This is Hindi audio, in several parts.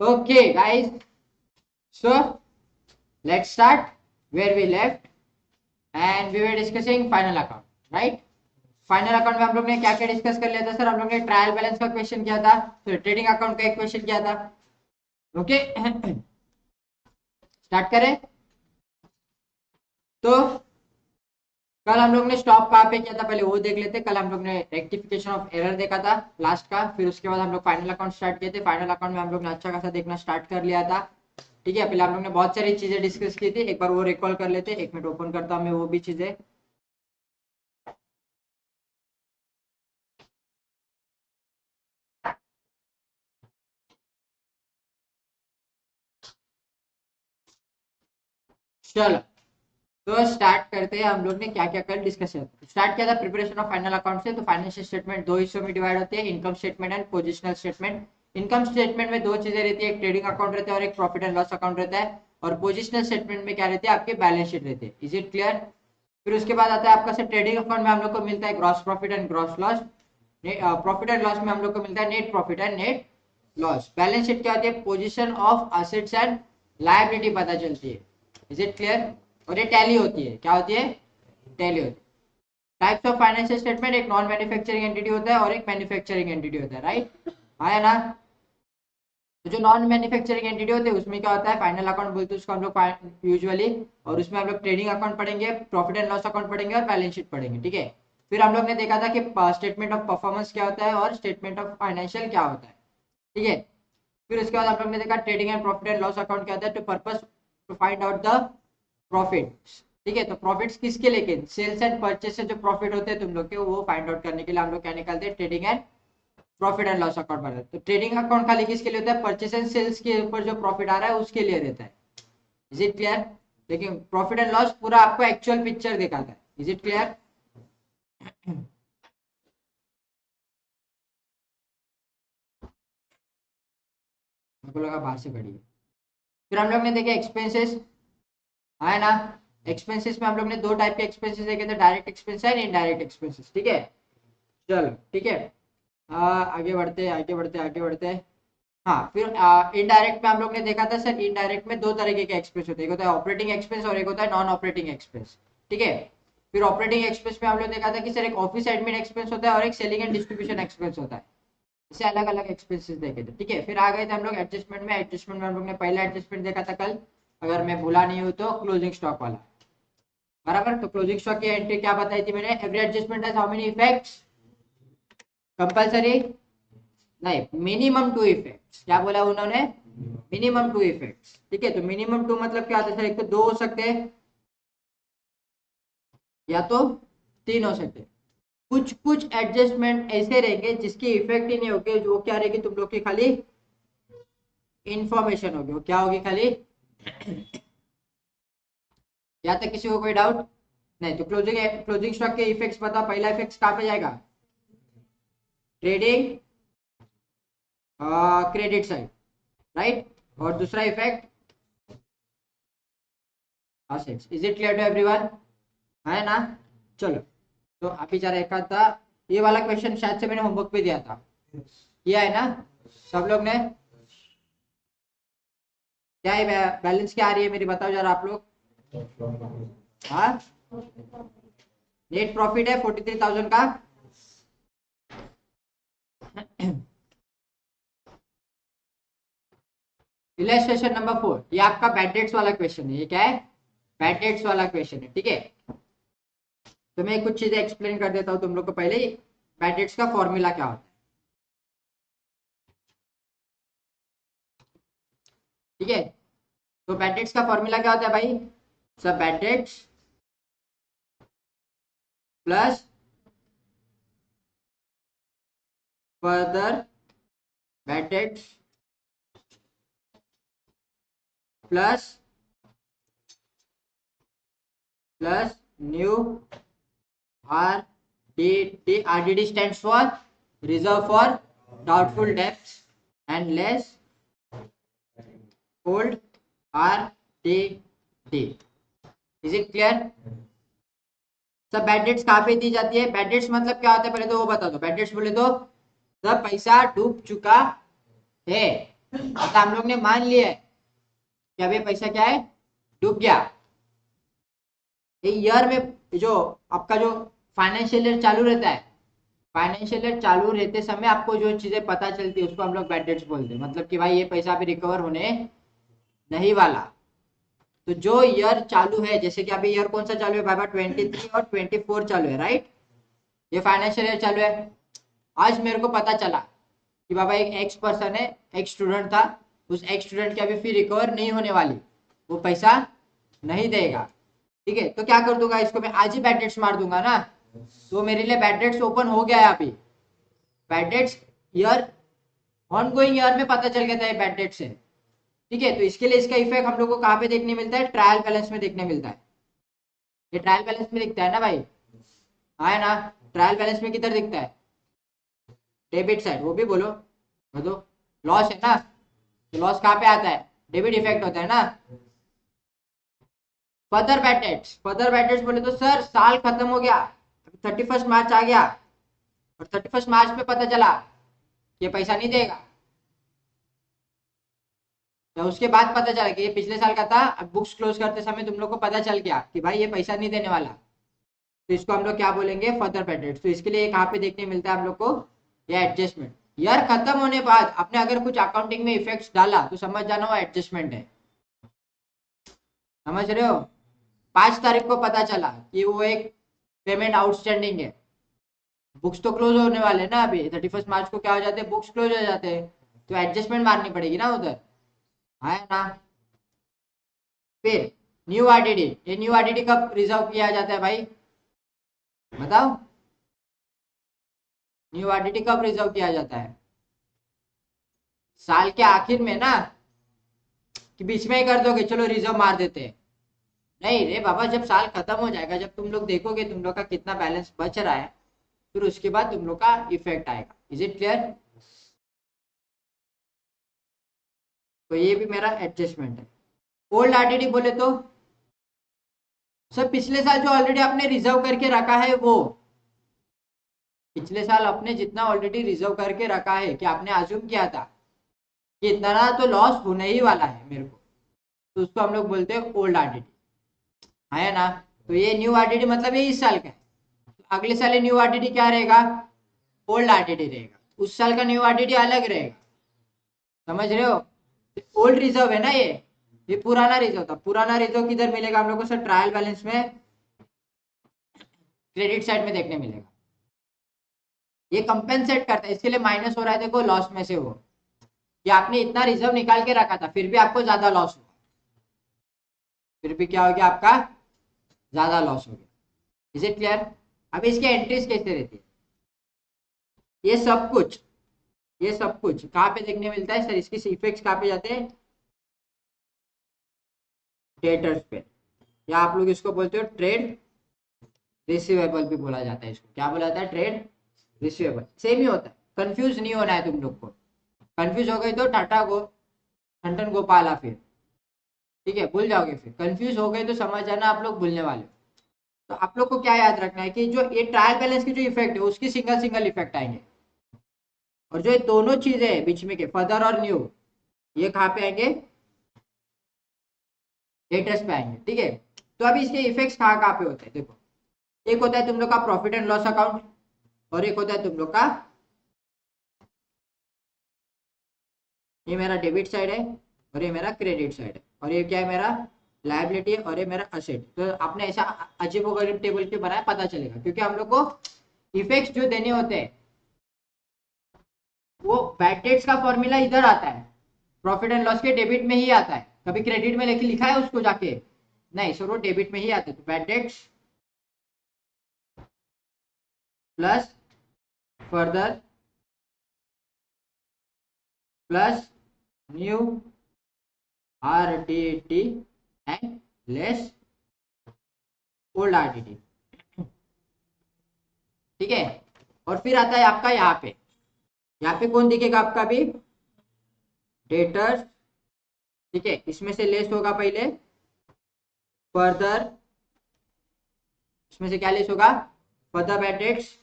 Okay, guys. So let's start where we left, and we were discussing final account, right? Final account में हम लोग ने क्या क्या डिस्कस कर लिया था सर? हम लोग ने ट्रायल बैलेंस का क्वेश्चन किया था, फिर ट्रेडिंग अकाउंट का एक क्वेश्चन किया था. ओके, स्टार्ट करें. तो कल हम लोग ने स्टॉप कहाँ पे किया था पहले वो देख लेते. कल हम लोग ने रेक्टिफिकेशन ऑफ एरर देखा था लास्ट का. फिर उसके बाद हम लोग फाइनल अकाउंट स्टार्ट किए थे. फाइनल अकाउंट में हम लोग ने अच्छा खासा देखना स्टार्ट कर लिया था. ठीक है, पहले हम लोग ने बहुत सारी चीजें डिस्कस की थी. एक बार वो रिकॉल कर लेते. एक मिनट ओपन करता हूँ मैं वो भी चीजें. चलो, तो स्टार्ट करते हैं. हम लोग ने क्या क्या कल डिस्कस किया. स्टार्ट किया था प्रिपरेशन ऑफ फाइनल अकाउंट से. तो फाइनेंशियल स्टेटमेंट दो हिस्सों में डिवाइड होते हैं, income statement and positional statement. Income statement में दो चीजें रहती है, एक ट्रेडिंग अकाउंट रहता है और एक प्रॉफिट एंड लॉस अकाउंट रहता है. और पोजिशनल स्टेटमेंट में क्या रहती है, आपके बैलेंस शीट रहती है. Is it clear? फिर उसके बाद आता है आपका सर ट्रेडिंग अकाउंट में हम लोग को मिलता है gross profit and gross loss. Profit and loss में हम लोग को मिलता है net profit and net loss. Balance sheet क्या होती है, position of assets and liability पता चलती है. Is it clear? और ये टैली होती है. क्या होती है? टैली होती है. टाइप्स ऑफ फाइनेंशियल स्टेटमेंट, एक नॉन मैन्युफैक्चरिंग एंटिटी होता है और एक मैन्युफैक्चरिंग एंटिटी होता है. राइट, है ना? तो जो नॉन मैन्युफैक्चरिंग एंटिटी होते हैं उसमें क्या होता है, फाइनल अकाउंट बोलते हैं उसको हम लोग यूजुअली. और उसमें हम लोग ट्रेडिंग अकाउंट पढ़ेंगे, प्रॉफिट एंड लॉस अकाउंट पढ़ेंगे और बैलेंस शीट पढ़ेंगे. ठीक है. फिर हम लोग ने देखा था कि स्टेटमेंट ऑफ परफॉर्मेंस क्या होता है और स्टेटमेंट ऑफ फाइनेंशियल क्या होता है. ठीक है. फिर उसके बाद हम लोग ने देखा trading and profit and loss account क्या होता है, to purpose to find out the profit. ठीक है. तो प्रॉफिट्स किसके लेके, सेल्स एंड परचेस से जो प्रॉफिट होते हैं तुम लोग के, वो फाइंड आउट करने के लिए हम लोग क्या निकालते हैं, trading and profit and loss account बनाते हैं. तो ट्रेडिंग अकाउंट खाली किसके लिए होता है, परचेस एंड सेल्स के ऊपर जो प्रॉफिट आ रहा है उसके लिए रहता है. Is it clear? लेकिन प्रॉफिट एंड लॉस पूरा आपको एक्चुअल पिक्चर दिखाता है. Is it clear? मेरे को लगा बाहर से पड़ी है. फिर हम लोग ने देखे एक्सपेंसेस, है ना? एक्सपेंसेस में हम लोग ने दो टाइप के एक्सपेंसेस देखे थे, direct expense and indirect expenses. ठीक है. चलो, ठीक है. आगे बढ़ते आगे बढ़ते आगे बढ़ते. हाँ, फिर इनडायरेक्ट में हम लोग ने देखा था सर, इनडायरेक्ट में दो तरीके के एक्सपेंस होते हैं, एक होता है ऑपरेटिंग एक्सपेंस और एक होता है नॉन ऑपरेटिंग एक्सपेंस. ठीक है. फिर ऑपरेटिंग एक्सपेंस में हम लोग देखा था कि सर एक ऑफिस एडमिन एक्सपेंस होता है और एक सेलिंग एंड डिस्ट्रीब्यूशन एक्सपेंस होता है. इसे अलग अलग एक्सपेंसेस देखे थे. ठीक है. फिर आ गए थे हम लोग एडजस्टमेंट में. एडजस्टमेंट में हम लोग ने पहला एडजस्टमेंट देखा था कल, अगर मैं भूला नहीं हूँ तो, क्लोजिंग स्टॉक वाला. बराबर. तो क्लोजिंग स्टॉक की एंट्री क्या बताई थी मैंने, every adjustment has how many effects, compulsory नहीं, मिनिमम टू इफेक्ट्स. क्या बोला उन्होंने, मिनिमम टू इफेक्ट्स. ठीक है. तो मिनिमम टू मतलब क्या होता है सर, एक तो दो हो सकते हैं या तो तीन हो सकते हैं. कुछ कुछ एडजस्टमेंट ऐसे रहेंगे जिसकी इफेक्ट ही नहीं होगी, जो क्या रहेगी तुम लोग की खाली इंफॉर्मेशन होगी. वो क्या होगी, खाली. या तक किसी को कोई डाउट नहीं? तो क्लोजिंग स्टॉक के इफेक्ट्स बताओ. पहला इफेक्ट कहाँ पे जाएगा, ट्रेडिंग क्रेडिट साइड, राइट. और दूसरा effect assets. Is it clear to everyone, है ना? चलो, तो अभी जरा एक था, ये वाला क्वेश्चन शायद से मैंने होमवर्क पे दिया था, किया है ना सब लोग ने? क्या है बैलेंस क्या आ रही है मेरी, बताओ जरा आप लोग. हाँ, नेट प्रॉफिट है 43,000 का. इलस्ट्रेशन नंबर 4, ये आपका बैड डेट्स वाला क्वेश्चन है. ये क्या है, बैड डेट्स वाला क्वेश्चन है. ठीक है. तो मैं कुछ चीजें एक्सप्लेन कर देता हूँ तुम लोग को. पहले ही बैड डेट्स का फॉर्मूला क्या होता है. ठीक है. तो बैड डेट्स का फॉर्मूला क्या होता है भाई, सब bad debts plus further bad debts plus new RDD. RDD stands for reserve for doubtful debts and less old RDD. Is it clear? सब बैड डेट्स कहाँ पे दी जाती है, बैड डेट्स मतलब क्या होता है पहले तो वो बता दो. बैड डेट्स बोले तो सब पैसा डूब चुका है, मतलब हम लोग ने मान लिया है कि अब ये पैसा क्या है, डूब गया। ये ईयर में जो आपका जो फाइनेंशियल ईयर चालू रहता है, फाइनेंशियल ईयर चालू रहते समय आपको जो चीजें पता चलती है उसको हम लोग बैड डेट्स बोलते हैं। मतलब कि भाई ये पैसा अभी रिकवर होने नहीं वाला। तो जो ईयर चालू है, जैसे कि अभी ईयर कौन सा चालू है बाबा, 23 और 24 चालू है, राइट। ये फाइनेंशियल ईयर चालू है। आज मेरे को पता चला कि बाबा एक एक्स पर्सन है, एक स्टूडेंट था, उस एक्स स्टूडेंट की अभी फी रिकवर नहीं होने वाली, वो पैसा नहीं देगा। ठीक है, तो क्या कर दूंगा, इसको मैं आज ही बैड डेट्स मार दूंगा ना। तो मेरे लिए बैड डेट्स ओपन हो गया है अभी। Bad debts year on going year में पता चल गया था ये बैड डेट्स है। ठीक है, तो इसके लिए इसका इफेक्ट हम लोग को कहाँ पे देखने मिलता है, ट्रायल बैलेंस में देखने मिलता है। ये ट्रायल बैलेंस में दिखता है ना भाई, हाँ है ना। ट्रायल बैलेंस में किधर दिखता है, डेबिट साइड, वो भी बोलो तो लॉस है ना। तो लॉस कहाँ पे आता है, डेबिट इफेक्ट होता है ना। Further bad debts, further bad debts बोले तो सर साल खत्म हो गया, 31 मार्च आ गया और 31 मार्च पे पता चला ये पैसा नहीं देगा। तो उसके बाद पता चला कि ये पिछले साल का था, अब बुक्स क्लोज करते समय तुम लोग को पता चल गया कि भाई ये पैसा नहीं देने वाला। तो इसको हम लोग क्या बोलेंगे, फर्दर बैड डेट्स। तो इसके लिए कहाँ पे देखने मिलता है हम लोग को, ये एडजस्टमेंट। ईयर खत्म होने बाद आपने अगर कुछ अकाउंटिंग में इफेक्ट्स डाला तो समझ जाना वो एडजस्टमेंट है। समझ रहे हो। 5 तारीख को पता चला कि वो एक पेमेंट आउटस्टैंडिंग है, बुक्स तो क्लोज होने वाले हैं ना अभी, 31 मार्च को क्या हो जाते हैं, बुक्स क्लोज हो जाते हैं। तो एडजस्टमेंट मारनी पड़ेगी ना उधर, है ना। फिर न्यू आरडीडी, ये न्यू आरडीडी कब रिजर्व किया जाता है भाई, बताओ। न्यू आरडीडी कब रिजर्व किया जाता है, साल के आखिर में ना, कि बीच में ही कर दोगे चलो रिजर्व मार देते हैं। नहीं रे बाबा, जब साल खत्म हो जाएगा, जब तुम लोग देखोगे तुम लोग का कितना बैलेंस बच रहा है, फिर उसके बाद तुम लोग का इफेक्ट आएगा। Is it clear. तो ये भी मेरा एडजस्टमेंट है। ओल्ड आरडीडी बोले तो सर पिछले साल जो ऑलरेडी आपने रिजर्व करके रखा है, वो पिछले साल अपने जितना ऑलरेडी रिजर्व करके रखा है, कि आपने अज्यूम किया था कि इतना तो लॉस होने ही वाला है मेरे को, तो उसको हम लोग बोलते हैं ओल्ड आरडीडी, है ना। तो ये न्यू आरडीडी मतलब ये इस साल का है। अगले साल न्यू आरडीडी क्या रहेगा, ओल्ड आरडीडी रहेगा। उस साल का न्यू आरडीडी अलग रहेगा, समझ रहे हो। ओल्ड रिजर्व है ना ये पुराना रिजर्व था। पुराना रिजर्व किधर मिलेगा हम लोग को सर, ट्रायल बैलेंस में, क्रेडिट साइड में देखने मिलेगा। ये कंपेंसेट करता है, इसके लिए माइनस हो रहा है देखो लॉस में से वो, कि आपने इतना रिजर्व निकाल के रखा था फिर भी आपको ज्यादा लॉस हुआ, फिर भी क्या हो गया आपका, ज्यादा लॉस हो गया। Is it clear. अब इसकी एंट्रीज कैसे रहती है, ये सब कुछ, ये सब कुछ कहाँ पे देखने मिलता है सर, इसकी इफेक्ट्स कहाँ पे जाते हैं, डेटर्स पे, या आप लोग इसको बोलते हो ट्रेड रिसीवेबल भी बोला जाता है। इसको क्या बोला जाता है, ट्रेड रिसीवेबल। सेम ही होता है, कंफ्यूज नहीं होना है तुम लोग को। कंफ्यूज हो गई तो टाटा गो ठंडन गोपाला फिर, ठीक है, भूल जाओगे। फिर कंफ्यूज हो गए तो समझ जाना आप लोग भूलने वाले हो। तो आप लोग को क्या याद रखना है कि जो ये ट्रायल बैलेंस की जो इफेक्ट है उसकी सिंगल सिंगल इफेक्ट आएंगे, और जो ये दोनों चीजें है बीच में के फर्दर और न्यू, ये कहाँ पे आएंगे, डेटर्स पे आएंगे। ठीक है, तो अभी इसके इफेक्ट्स कहाँ कहाँ पे होते हैं देखो। एक होता है तुम लोग का प्रॉफिट एंड लॉस अकाउंट, और एक होता है तुम लोग का, ये मेरा डेबिट साइड है और ये मेरा क्रेडिट साइड है, और ये क्या है मेरा लायबिलिटी है और ये मेरा असेट। तो आपने ऐसा अजीबोगरीब टेबल क्यों बनाया पता चलेगा, क्योंकि हम लोग को इफेक्ट्स जो देने होते हैं वो बैड डेट्स का फॉर्मूला इधर आता है, प्रॉफिट एंड लॉस के डेबिट में ही आता है। कभी क्रेडिट में लेके लिखा है उसको जाके, नहीं सर वो डेबिट में ही आते हैं। तो bad debts plus further plus new RDT and less old RDT. ठीक है, और फिर आता है आपका यहाँ पे, यहाँ पे कौन दिखेगा आपका भी, डेटर्स। ठीक है, इसमें से लेस होगा पहले फर्दर, इसमें से क्या लेस होगा, फर्दर बैड डेट्स।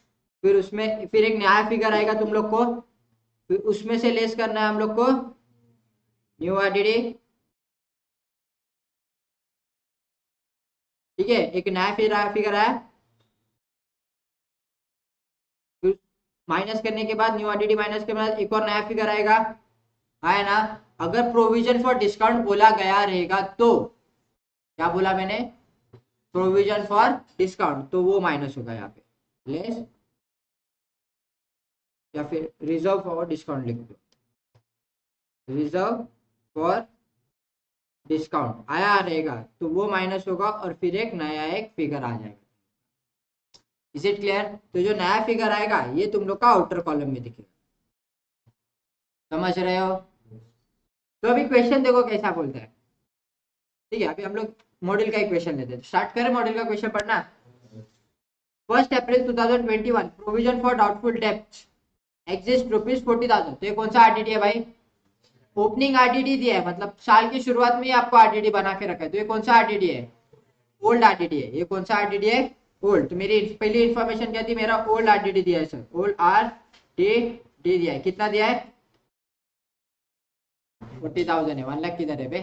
फिर उसमें फिर एक नया फिगर आएगा तुम लोग को, फिर उसमें से लेस करना है हम लोग को न्यू आरडीडी, ठीक है, एक नया फिगर आया, माइनस करने के बाद न्यू आरडीडी माइनस के बाद एक और नया फिगर आएगा, है ना। अगर प्रोविजन फॉर डिस्काउंट बोला गया रहेगा तो क्या बोला मैंने, प्रोविजन फॉर डिस्काउंट, तो वो माइनस होगा यहाँ पे, लेस या फिर रिजर्व फॉर डिस्काउंट लिख दो, रिजर्व फॉर डिस्काउंट आया रहेगा तो वो माइनस होगा और फिर एक नया एक फिगर आ जाएगा। Is it clear? तो जो नया फिगर आएगा ये तुम लोग का आउटर कॉलम में दिखेगा, समझ रहे हो? तो अभी क्वेश्चन देखो कैसा बोलता है, ठीक है। अभी हम लोग मॉडल का इक्वेशन लेते हैं, स्टार्ट करें मॉडल का क्वेश्चन पढ़ना। 1 अप्रैल 2021 provision for doubtful debts exist ₹40,000। तो ये कौन सा आरडीडी है भाई? ओपनिंग आरडीडी दिया है, मतलब साल की शुरुआत में ही आपको आरडीडी बना के रखा है। तो ये कौन सा आरडीडी है? ओल्ड आरडीडी है। ये कौन सा आरडीडी है? ओल्ड। तो मेरी पहली इंफॉर्मेशन क्या थी, मेरा ओल्ड आरडीडी दिया है सर, ओल्ड आरडीडी दिया है। कितना दिया है? 40,000 है। 1 लाख किधर है बे?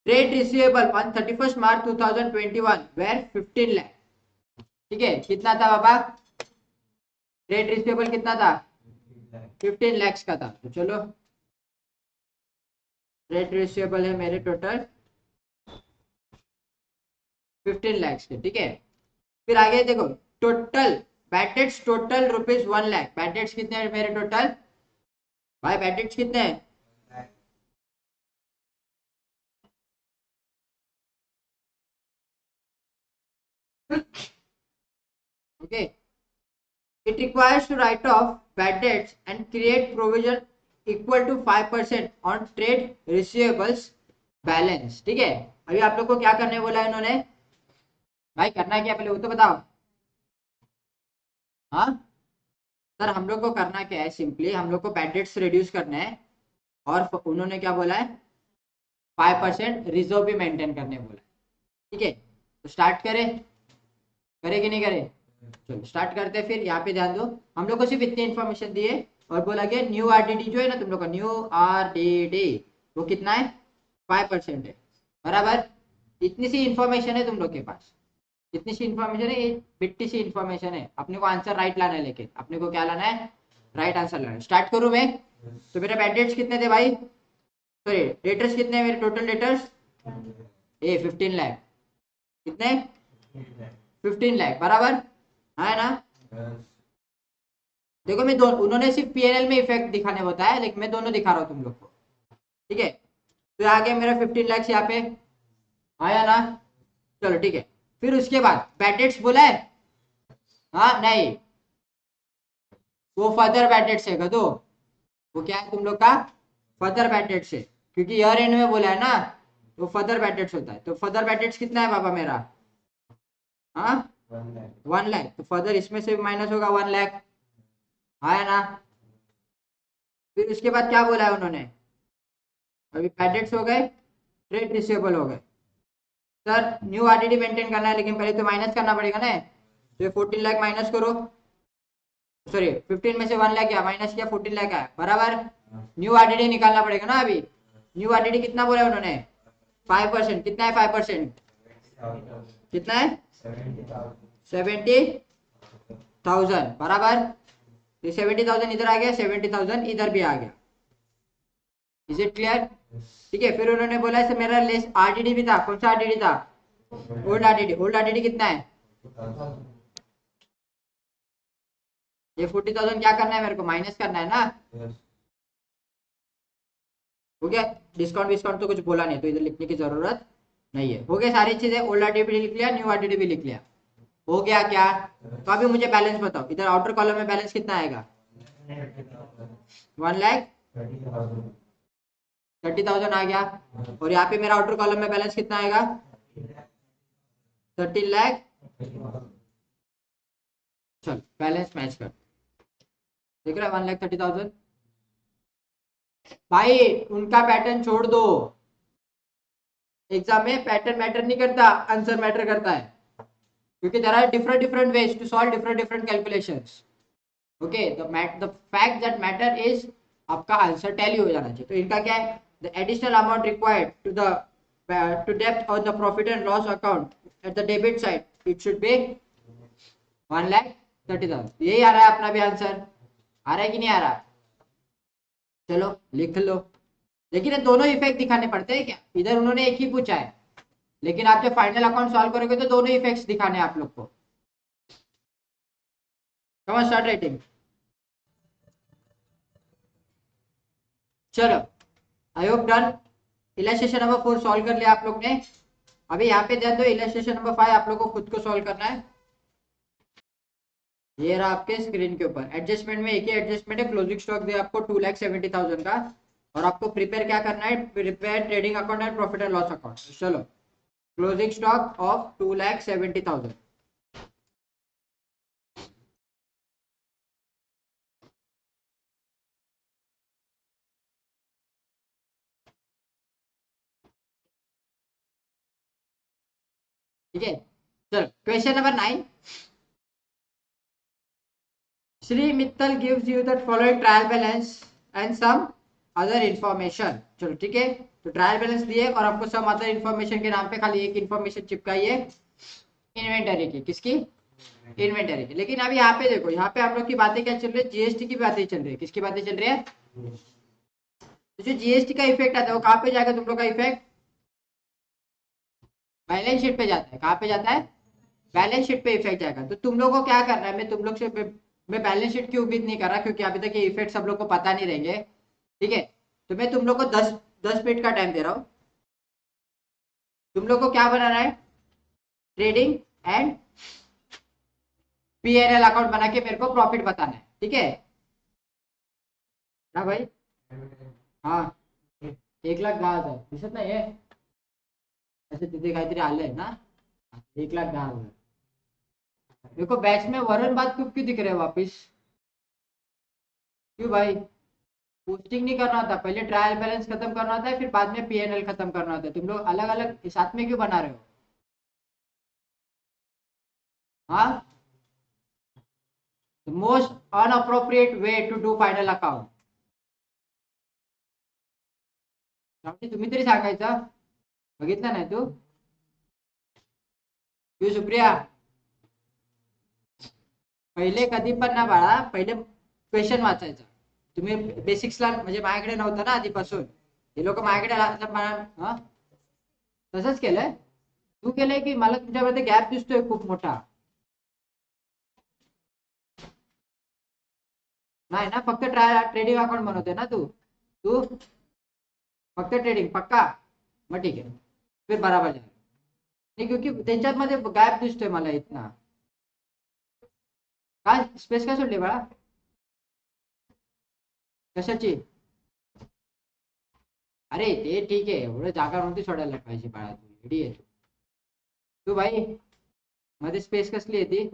Trade receivable on 31 March 2021 were 15 lakh. ठीक है, कितना था बाबा? ट्रेड रिसीवेबल कितना था? 15 lakhs का था। तो चलो ट्रेड रिसीवेबल है मेरे टोटल 15 lakhs के, ठीक है। फिर आगे देखो total bad debts, total ₹1 lakh. Bad debts कितने हैं मेरे टोटल भाई? बैड डेट्स कितने हैं? Okay, it requires to write off bad debts and create provision equal to 5% on trade receivables balance। ठीक है, अभी आप लोग को क्या करने बोला है इन्होंने भाई? करना क्या पहले वो तो बताओ। हाँ सर, हम लोग को करना क्या है, सिंपली हम लोग को बैड डेट्स रिड्यूस करना है और उन्होंने क्या बोला है, 5% रिजर्व भी मेंटेन करने बोला है। ठीक है, तो स्टार्ट करें, करे कि नहीं करे? चलो स्टार्ट करते हैं। फिर यहाँ पे ध्यान दो, हम लोग को सिर्फ इतनी इन्फॉर्मेशन दी है और बोला गया न्यू आरडीडी जो है ना तुम लोग का, न्यू आरडीडी वो कितना है? 5% है, बराबर। इतनी सी इन्फॉर्मेशन है तुम लोग के पास, इतनी सी इन्फॉर्मेशन है, ये बिट्टी सी इन्फॉर्मेशन है। अपने को आंसर राइट लाना है, लेकिन अपने को क्या लाना है? राइट आंसर लाना है। स्टार्ट करूं मैं? तो मेरे बैड डेट्स कितने थे भाई? सॉरी, डेटर्स कितने हैं मेरे? टोटल डेटर्स ए 15 लाख। कितने? 15 लाख, बराबर है ना। देखो मैं दोनों, उन्होंने सिर्फ पीएनएल में इफेक्ट दिखाने बताया, लेकिन मैं दोनों दिखा रहा हूँ तुम लोग को, ठीक है। तो आ गया मेरा 15 लाख यहाँ पे, आया ना। चलो ठीक है, फिर उसके बाद बैड डेट्स बोला है, हाँ नहीं, वो फर्दर बैड डेट्स है गधो। वो क्या है तुम लोग का? फर्दर बैड डेट्स है, क्योंकि ईयर एंड में बोला है ना, तो फर्दर बैड डेट्स होता है। तो फर्दर बैड डेट्स कितना है बाबा मेरा? हाँ 1 लाख। तो फर्दर इसमें से माइनस होगा 1 लाख, आया ना। फिर उसके बाद क्या बोला है उन्होंने? अभी बैड डेट्स हो गए, ट्रेड रिसीवेबल हो गए। सर न्यू आरडीडी मेंटेन करना है, लेकिन पहले तो माइनस करना पड़ेगा ना। तो ये 14 लाख माइनस करो, सॉरी 15 में से 1 लाख क्या माइनस किया, 14 लाख है, बराबर। न्यू आरडीडी निकालना पड़ेगा ना अभी। न्यू आरडीडी कितना बोला उन्होंने? 5%। कितना है 5%? कितना है? 70,000, बराबर। तो 70,000 इधर आ गया, 70,000 इधर भी आ गया। Is it clear? ठीक है, फिर उन्होंने बोला है मेरा लेस आरडीडी भी था। कौन सा आरडीडी था? Old RDD. ओल्ड आरडीडी कितना है? ये 40,000 क्या करना है मेरे को? माइनस करना है ना। हो गया। डिस्काउंट विस्काउंट तो कुछ बोला नहीं, तो इधर लिखने की जरूरत नहीं है। हो गया सारी चीजें, ओल्ड आरडीडी भी लिख लिया, न्यू आरडीडी भी लिख लिया। हो गया क्या? तो अभी मुझे बैलेंस बताओ, इधर आउटर कॉलम में बैलेंस कितना आएगा? 1,30,000 आ गया। और यहाँ पे मेरा आउटर कॉलम में बैलेंस कितना आएगा? 13 लाख। चल बैलेंस मैच कर, देख रहा है 1,30,000। भाई उनका पैटर्न छोड़ दो, एग्जाम में पैटर्न मैटर नहीं करता, आंसर मैटर करता है, क्योंकि there are different different ways to solve different different calculations. Okay, the fact that matter is आपका आंसर टैली हो जाना चाहिए। तो इनका क्या है, the additional amount required to debit on the profit and loss account at the debit side it should be 1,30,000। यही आ रहा है अपना भी आंसर, आ रहा है कि नहीं आ रहा? चलो लिख लो। लेकिन ये दोनों इफेक्ट दिखाने पड़ते हैं क्या? इधर उन्होंने एक ही पूछा है, लेकिन आप जब फाइनल अकाउंट सॉल्व करोगे तो दोनों इफेक्ट्स दिखाने हैं आप लोग को। कम स्टार्ट राइटिंग। चलो I hope done. Illustration number 4 solve कर लिया आप लोग ने। अभी यहाँ पे ध्यान दो, इलस्ट्रेशन नंबर 5 आप लोग को खुद को सॉल्व करना है। ये रहा आपके स्क्रीन के ऊपर। एडजस्टमेंट में एक ही एडजस्टमेंट है, क्लोजिंग स्टॉक दिया आपको 2,70,000 का, और आपको प्रिपेयर क्या करना है, prepare trading account and profit and loss account. चलो क्लोजिंग स्टॉक ऑफ 2,70,000। ठीक है, चलो question number 9। Sri Mittal gives you the following trial balance and some other information। चलो ठीक है, तो ट्रायल बैलेंस दिए और आपको सम अदर इन्फॉर्मेशन के नाम पे खाली एक इन्फॉर्मेशन चिपकाई है इन्वेंटरी की। किसकी? इन्वेंटरी की। लेकिन अब यहाँ पे देखो, यहाँ पे आप लोग की बातें क्या चल रही है, जीएसटी की बातें चल रही है। किसकी बातें चल रही है? तो जो जीएसटी का इफेक्ट आता है वो कहाँ पे जाएगा तुम लोग का इफेक्ट? बैलेंस शीट पे जाता है। कहाँ पे जाता है? बैलेंस शीट पे इफेक्ट जाएगा। तो तुम लोग को क्या करना है, मैं तुम लोग से मैं बैलेंस शीट की उम्मीद नहीं कर रहा, क्योंकि अभी तक ये इफेक्ट सब लोग को पता नहीं रहेंगे। ठीक है, तो मैं तुम लोग को 10 मिनट का टाइम दे रहा हूँ। तुम लोग को क्या बनाना है, ट्रेडिंग एंड पीएनएल अकाउंट बना के मेरे को प्रॉफिट बताना है। ठीक है ना भाई? हाँ, 1,10,000 दिसत नाही आहे? अच्छा तिथे काहीतरी आलंय ना, 1,10,000। देखो बैच में वरुण बात क्यों क्यों दिख रहे हैं वापिस? क्यों भाई? पोस्टिंग नहीं करना होता, पहले ट्रायल बैलेंस खत्म करना होता है, फिर बाद में पीएनएल खत्म करना होता है। तुम लोग अलग अलग साथ में क्यों बना रहे हो? हाँ, most inappropriate way to do final account. तुम्ही तरी सांगायचं, बघितलं नाही तू? तू सुप्रिया, पहिले कधी पण ना बाळा, पहिले क्वेश्चन वाचायचा। तुम्ही बेसिक्सला म्हणजे माझ्याकडे नव्हतं ना आधीपासून, हे लोक माझ्याकडे तसंच केलंय। तू केलंय की मला तुमच्यामध्ये गॅप दिसतोय खूप मोठा? नाही ना, फक्त ट्रेडिंग अकाउंट बनवते ना तू? तू फक्त ट्रेडिंग पक्का? मग ठीक आहे, फिर बराबर जाईल। नाही क्योंकि त्यांच्यामध्ये गॅप दिसतोय मला इतना। काय स्पेस काय सोडली बाळा? कशाची? अरे ते ठीक आहे, एवढं जागा नव्हती सोडायला पाहिजे बाळा, तू रेडी आहे तू भाई? मध्ये स्पेस कसली आहे ती?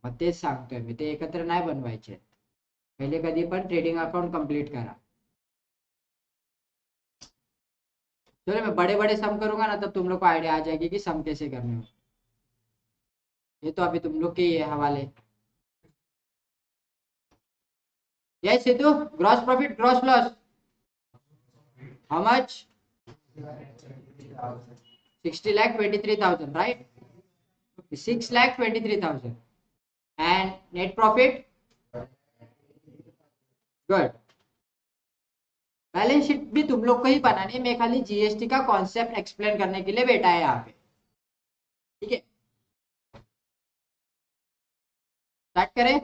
मग तेच सांगतोय मी, ते एकत्र नाही बनवायचे। पहिले कधी पण ट्रेडिंग अकाउंट कंप्लीट करा। चलो मैं बड़े बड़े सम करूंगा ना, तब तुम लोग को आइडिया आ जाएगी कि सम कैसे करने हो। ये तो अभी तुम लोग के ही है हवाले। Yes Sidhu, gross profit gross loss how much? 60,23,000 right? 6,23,000 and net profit. Good. Balance sheet भी तुम लोग को ही बनानी है, मैं खाली जीएसटी का कॉन्सेप्ट एक्सप्लेन करने के लिए बैठा है यहाँ पे। ठीक है, स्टार्ट करें?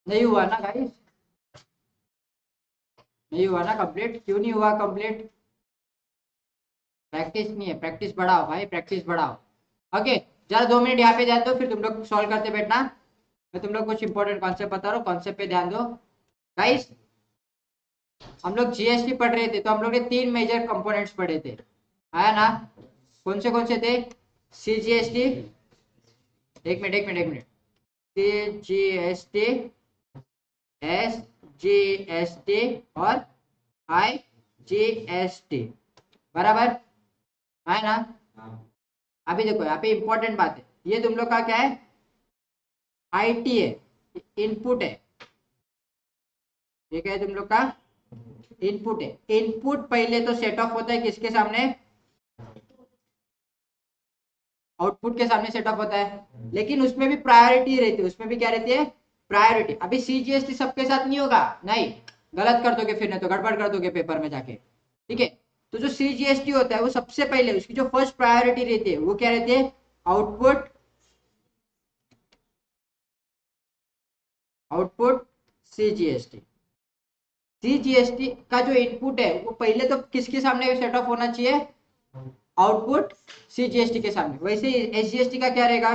नहीं हुआ ना गाइस? नहीं हुआ ना कंप्लीट? क्यों नहीं हुआ कंप्लीट? प्रैक्टिस नहीं है, प्रैक्टिस बढ़ाओ भाई, प्रैक्टिस बढ़ाओ। ओके, जरा 2 मिनट यहाँ पे ध्यान दो, फिर तुम लोग सॉल्व करते बैठना। मैं तुम लोग कुछ इंपॉर्टेंट कॉन्सेप्ट बता रहा हूँ, कॉन्सेप्ट पे ध्यान दो गाइस। हम लोग जीएसटी पढ़ रहे थे, तो हम लोग ने 3 मेजर कंपोनेंट्स पढ़े थे, आया ना? कौन से थे? सीजीएसटी, एक मिनट, सीजीएसटी, एसजीएसटी और आईजीएसटी, बराबर है ना? अभी देखो यहाँ पे इंपॉर्टेंट बात है, ये तुम लोग का क्या है? आईटी है, इनपुट है, ये क्या है तुम लोग का इनपुट है। इनपुट पहले तो सेट ऑफ होता है किसके सामने, आउटपुट के सामने सेट ऑफ होता है, लेकिन उसमें भी प्रायोरिटी रहती है, उसमें भी क्या रहती है प्रायोरिटी। अभी सीजीएसटी सबके साथ नहीं होगा, नहीं गलत कर दोगे फिर, नहीं तो गड़बड़ कर दोगे पेपर में जाके, ठीक है। तो जो सीजीएसटी होता है वो सबसे पहले उसकी जो फर्स्ट प्रायोरिटी रहती है वो क्या रहती है, आउटपुट, आउटपुट सीजीएसटी। सीजीएसटी का जो इनपुट है वो पहले तो किसके सामने सेट ऑफ होना चाहिए, आउटपुट सीजीएसटी के सामने। वैसे एसजीएसटी का क्या रहेगा,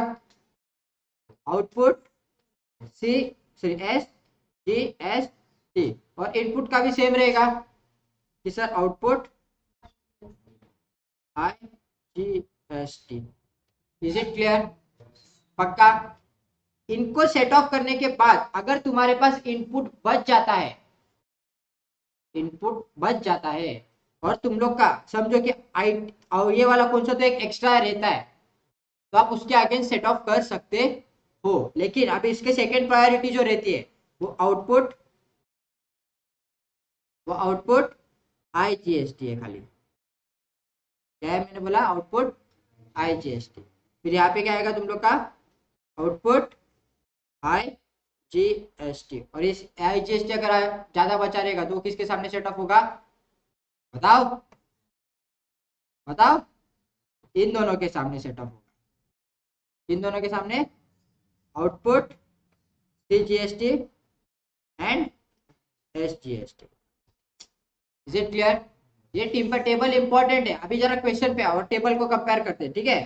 output C sorry S G S T, और इनपुट का भी सेम रहेगा कि sir output I G S T. Is it clear, पक्का। इनको सेट ऑफ करने के बाद अगर तुम्हारे पास इनपुट बच जाता है, इनपुट बच जाता है और तुम लोग का समझो कि आई और ये वाला कौन सा तो एक एक्स्ट्रा रहता है, तो आप उसके अगेंस्ट सेट ऑफ कर सकते हो। लेकिन अभी इसके सेकंड प्रायोरिटी जो रहती है वो आउटपुट, वो आउटपुट आईजीएसटी है खाली। क्या है मैंने बोला, आउटपुट आईजीएसटी। फिर यहाँ पे क्या आएगा तुम लोग का, आउटपुट आईजीएसटी। और इस आईजीएसटी अगर ज्यादा बचा रहेगा तो किसके सामने सेट ऑफ होगा, बताओ बताओ, इन दोनों के सामने सेट ऑफ होगा, इन दोनों के सामने, output CGST and SGST. Is it clear. ये टेबल इंपॉर्टेंट है। अभी जरा क्वेश्चन पे आओ और टेबल को कंपेयर करते हैं, ठीक है।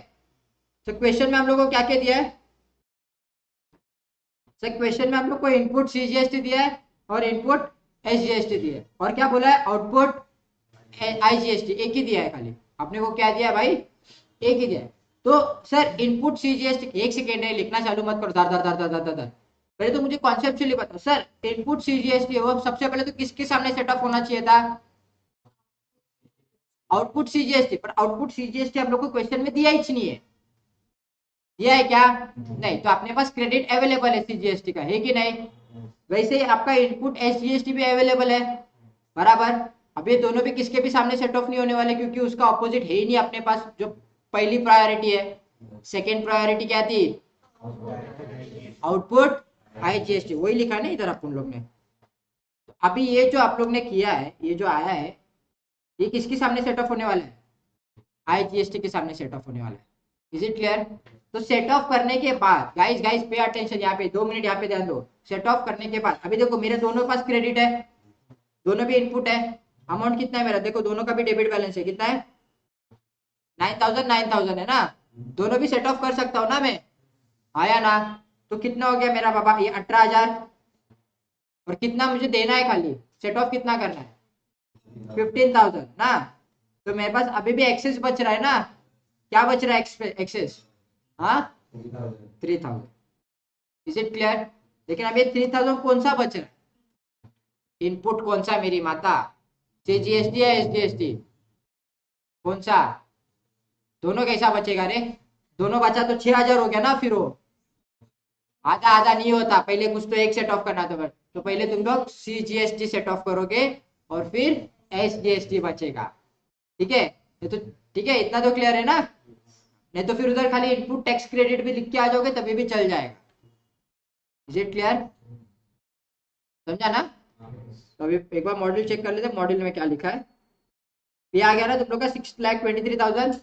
तो क्वेश्चन में हम लोग को क्या क्या दिया है, सर क्वेश्चन में हम लोग को इनपुट सीजीएसटी दिया है और इनपुट एसजीएसटी दिया है, और क्या बोला है, आउटपुट आईजीएसटी एक ही दिया है खाली। आपने को क्या दिया है भाई, एक ही दिया है। तो सर इनपुट सीजीएसटी, एक सेकेंड है लिखना चालू मत करो, दर दर दर दर दर दर, पहले तो मुझे कॉन्सेप्चुअली बताओ। सर इनपुट सीजीएसटी वो सबसे पहले तो किसके सामने सेट ऑफ होना चाहिए था, आउटपुट सीजीएसटी। पर आउटपुट सीजीएसटी हम लोग को क्वेश्चन में दिया ही नहीं है, दिया है क्या, नहीं। तो अपने पास क्रेडिट अवेलेबल है सीजीएसटी का, है कि नहीं। वैसे आपका इनपुट एसजीएसटी भी अवेलेबल है, बराबर। अब ये दोनों भी किसके भी सामने सेट ऑफ नहीं होने वाले, क्योंकि उसका ऑपोजिट है ही नहीं अपने पास, जो पहली प्रायोरिटी है। सेकेंड प्रायोरिटी क्या थी, आउटपुट आईजीएसटी, वही लिखा ना इधर अपन लोग ने। अभी ये जो आप लोग ने किया है, ये जो आया है, ये किसके सामने सेट ऑफ होने वाला है, आईजीएसटी के सामने सेट ऑफ होने वाला है। Is it clear. तो सेट ऑफ करने के बाद गाइस गाइस पे अटेंशन, यहाँ पे 2 मिनट यहाँ पे ध्यान दो। सेट ऑफ करने के बाद अभी देखो मेरे दोनों पास क्रेडिट है, दोनों भी इनपुट है। अमाउंट कितना है मेरा, देखो दोनों का भी डेबिट बैलेंस है, कितना है 9000 9000 है ना। दोनों भी सेट ऑफ कर सकता हूँ ना मैं, आया ना। तो कितना हो गया मेरा बाबा, ये 18000, और कितना मुझे देना है खाली, सेट ऑफ कितना करना है 15000 ना। तो मेरे पास अभी भी एक्सेस बच रहा है ना, क्या बच रहा है एक्सेस, हाँ 3000। Is it clear. लेकिन अभी 3000 कौन सा बच रहा है, इनपुट कौन सा मेरी माता, सीजीएसटी या एसजीएसटी, कौन सा, दोनों कैसा बचेगा रे, दोनों बचा तो 6000 हो गया ना। फिर वो आधा आधा नहीं होता, पहले कुछ तो एक सेट ऑफ करना था। तो पहले तुम लोग सीजीएसटी सेट ऑफ करोगे और फिर एसजीएसटी बचेगा, ठीक है। ये तो ठीक है, इतना तो क्लियर है ना। नहीं तो फिर उधर खाली इनपुट टैक्स क्रेडिट भी लिख के आ जाओगे तभी भी चल जाएगा। इज इट क्लियर, समझा ना। तो अभी एक बार मॉडल चेक कर लेते हैं, मॉडल में क्या लिखा है। ये आ गया ना तुम लोग का 6,23,000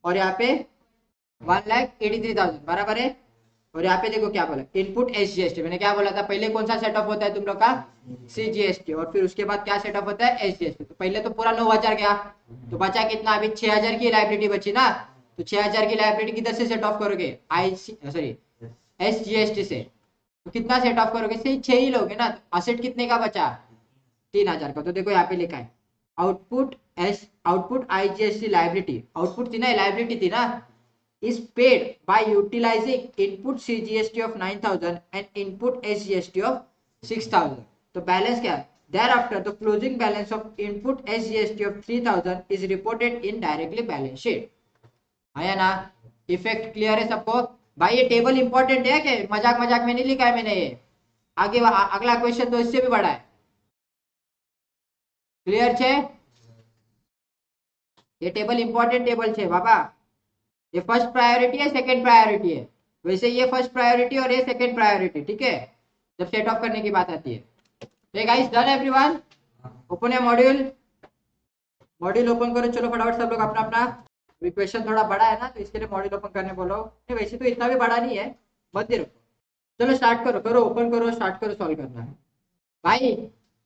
और यहाँ पे 1,83,000 बराबर है। और यहाँ पे देखो क्या बोला, इनपुट एसजीएसटी। मैंने क्या बोला था, पहले कौन सा सेटअप होता है तुम लोग का, सीजीएसटी, और फिर उसके बाद क्या सेटअप होता है, एसजीएसटी। तो पहले तो पूरा 9000 गया, तो बचा कितना, अभी 6000 की लाइबिलिटी बची ना। तो 6000 की लाइबिलिटी किधर से सेट ऑफ करोगे, एसजीएसटी से। तो कितना सेट ऑफ करोगे, सही 6 ही लोगे ना। असेट कितने का बचा, 3000 का। तो देखो यहाँ पे लिखा है आउटपुट आईजीएसटी लाइबिलिटी, आउटपुट थी ना, लाइबिलिटी थी ना, is paid by utilizing input CGST of 9000 and input SGST of 6000. तो बैलेंस क्या है, thereafter the closing balance of input SGST of 3000 is reported in directly balance sheet. आया ना, इफेक्ट क्लियर है सबको। भाई ये टेबल इंपॉर्टेंट है कि मजाक मजाक में नहीं लिखा है मैंने ये, आगे अगला क्वेश्चन तो इससे भी बड़ा है। क्लियर छे? ये टेबल इंपॉर्टेंट टेबल छे बाबा। ये फर्स्ट प्रायोरिटी है, सेकंड प्रायोरिटी है। वैसे ये फर्स्ट प्रायोरिटी और ये सेकंड प्रायोरिटी, ठीक है, जब सेट ऑफ करने की बात आती है। Guys done everyone? ओपन है मॉड्यूल, मॉड्यूल ओपन करो। चलो फटाफट सब लोग अपना अपना। क्वेश्चन थोड़ा बड़ा है ना, तो इसके लिए मॉड्यूल ओपन करने बोलो। नहीं वैसे तो इतना भी बड़ा नहीं है, मत रखो। चलो स्टार्ट करो, करो ओपन करो, स्टार्ट करो, सॉल्व करना है भाई।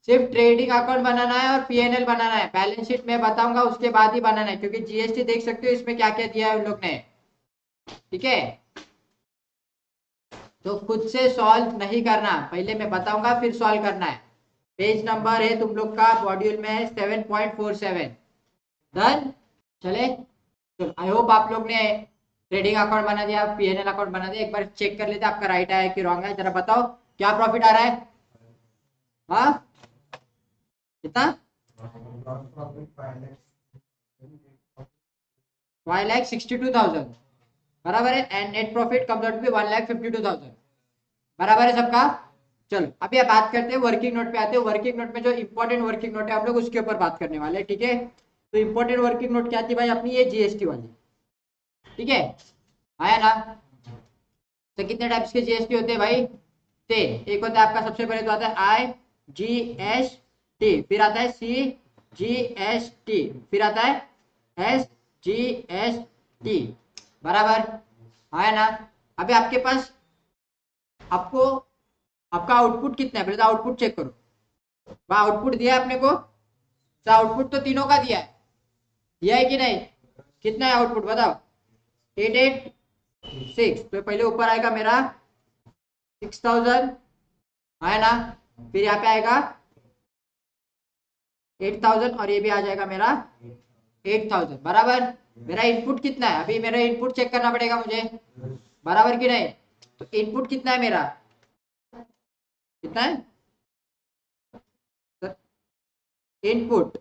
सिर्फ ट्रेडिंग अकाउंट बनाना है और पीएनएल बनाना है। बैलेंस शीट में बताऊंगा उसके बाद ही बनाना है, क्योंकि जीएसटी देख सकते हो इसमें क्या क्या दिया है उन लोग ने, ठीक है। तो खुद से सॉल्व नहीं करना, पहले मैं बताऊंगा फिर सॉल्व करना है। पेज नंबर है तुम लोग का मॉड्यूल में 7.47। डन? चले, चलो आई होप आप लोग ने ट्रेडिंग अकाउंट बना दिया, पीएनएल अकाउंट बना दिया। एक बार चेक कर लेते आपका राइट आया कि रॉन्ग है। जरा बताओ क्या प्रॉफिट आ रहा है? हाँ कितना? 5,62,000 बराबर है। And net profit comes out to be 1,52,000 बराबर है सबका। चलो अभी आप बात करते हैं वर्किंग नोट पे आते हैं। वर्किंग नोट में जो इंपॉर्टेंट वर्किंग नोट है हम लोग उसके ऊपर बात करने वाले हैं, ठीक है। तो इंपॉर्टेंट वर्किंग नोट क्या थी भाई अपनी? ये जीएसटी वाली, ठीक है, आया ना। तो कितने टाइप्स के जीएसटी होते हैं भाई? एक होता है आपका, सबसे पहले तो आता है आई जी एस टी, फिर आता है सी जी एस टी, फिर आता है एस जी एस टी, बराबर आया ना। अभी आपके पास, आपको आपका आउटपुट कितना है पहले तो आउटपुट चेक करो। वहां आउटपुट दिया है अपने को, तो आउटपुट तो तीनों का दिया है कि नहीं? कितना है आउटपुट बताओ? 886। तो पहले ऊपर आएगा मेरा 6,000, है ना। फिर यहाँ पे आएगा 8,000 और ये भी आ जाएगा मेरा 8,000, बराबर। मेरा इनपुट कितना है? अभी मेरा इनपुट चेक करना पड़ेगा मुझे, बराबर कि नहीं। तो इनपुट कितना है मेरा? कितना है इनपुट?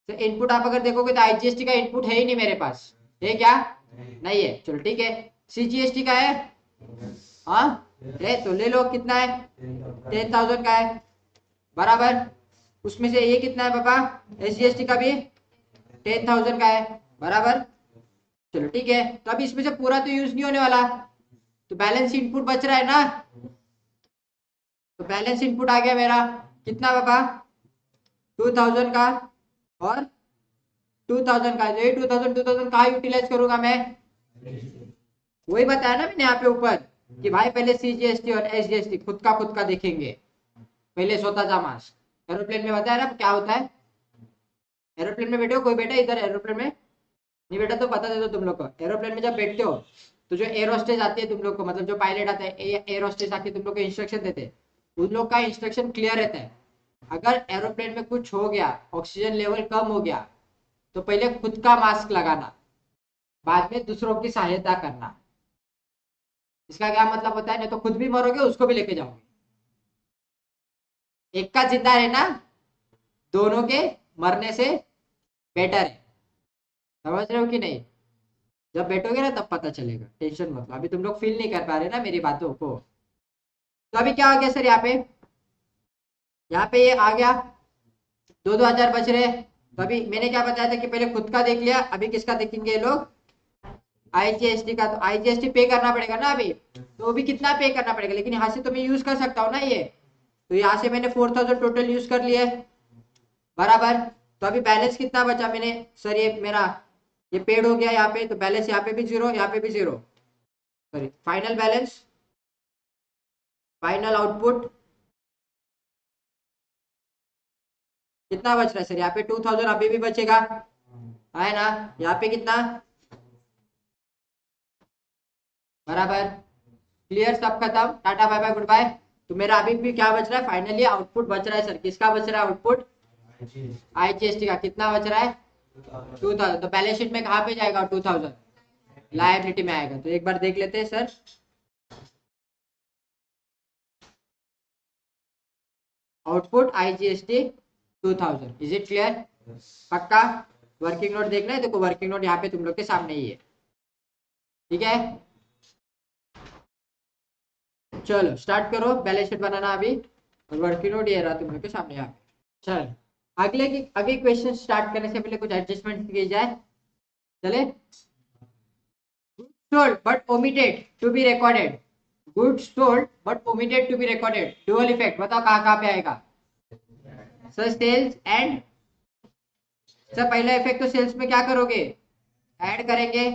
तो इनपुट आप अगर देखोगे तो आईजीएसटी का इनपुट है ही नहीं मेरे पास, है क्या? नहीं है। चलो ठीक है, सीजीएसटी का है, हाँ है, तो ले लो। कितना है? 10,000 का है, बराबर। उसमें से ये कितना है पापा? एसजीएसटी का भी 10,000 का है, बराबर। चलो ठीक है, तो अभी इसमें से पूरा तो यूज नहीं होने वाला, तो बैलेंस इनपुट बच रहा है ना। तो बैलेंस इनपुट आ गया मेरा कितना पापा? 2,000 का और 2,000 का। ये 2,000 कहाँ यूटिलाइज करूंगा मैं? वही बताया ना मैंने यहाँ पे ऊपर कि भाई पहले सीजीएसटी और एसजीएसटी खुद का देखेंगे, पहले स्वतः मास। एरोप्लेन में बताया ना क्या होता है। एरोप्लेन में बैठे हो, कोई बैठा इधर एरोप्लेन में? नहीं बेटा तो बता दे दो तुम लोग को। एरोप्लेन में जब बैठते हो तो जो एयर होस्टेस आती है तुम लोग को, मतलब जो पायलट आता है, एयर होस्टेस आके तुम लोग को इंस्ट्रक्शन देते हैं, उन लोग का इंस्ट्रक्शन क्लियर रहता है। अगर एरोप्लेन में कुछ हो गया, ऑक्सीजन लेवल कम हो गया, तो पहले खुद का मास्क लगाना, बाद में दूसरों की सहायता करना। इसका क्या मतलब होता है? नहीं तो खुद भी मरोगे, उसको भी लेके जाओगे। एक का जिंदा रहना दोनों के मरने से बेटर है, समझ रहे हो कि नहीं? जब बैठोगे ना तब पता चलेगा, टेंशन मत लो। अभी तुम लोग फील नहीं कर पा रहे ना मेरी बातों को। तो अभी क्या हो गया सर? यहाँ पे ये आ गया, 2,000 बच रहे। तो अभी मैंने क्या बताया था कि पहले खुद का देख लिया, अभी किसका देखेंगे ये लोग? आईजीएसटी का। तो आईजीएसटी पे करना पड़ेगा ना अभी, तो अभी कितना पे करना पड़ेगा? लेकिन यहाँ से तो मैं यूज कर सकता हूँ ना ये, तो यहाँ से मैंने 4,000 टोटल यूज कर लिया है, बराबर। तो अभी बैलेंस कितना बचा मैंने? सर ये मेरा ये पेड हो गया यहाँ पे, तो बैलेंस यहाँ पे भी जीरो, यहाँ पे भी zero. Sorry, final balance, final output कितना बच रहा है सर? यहाँ पे 2,000 अभी भी बचेगा, है ना। यहाँ पे कितना? बराबर। क्लियर, सब खत्म, tata bye bye good bye. तो मेरा अभी भी क्या बच रहा है? फाइनली आउटपुट बच रहा है सर। किसका बच रहा है आउटपुट? आईजीएसटी का। कितना बच रहा है? 2,000। तो बैलेंस शीट में कहाँ पे जाएगा 2,000? लायबिलिटी में आएगा। तो एक बार देख लेते हैं sir, output IGST 2,000। Is it clear? पक्का? वर्किंग नोट देखना है? देखो वर्किंग नोट यहाँ पे तुम लोग के सामने ही है, ठीक है। चलो स्टार्ट करो बैलेंस शीट बनाना अभी, और वर्किंग नोट ये रहा तुम लोग के सामने यहाँ पे। चलो आगे क्वेश्चन स्टार्ट करने से पहले कुछ एडजस्टमेंट किए जाए। चले, told but omitted to be recorded, goods told but omitted to be recorded, dual effect बताओ कहाँ पे आएगा। सर सेल्स एंड, सर पहला इफेक्ट तो सेल्स में क्या करोगे, ऐड करेंगे,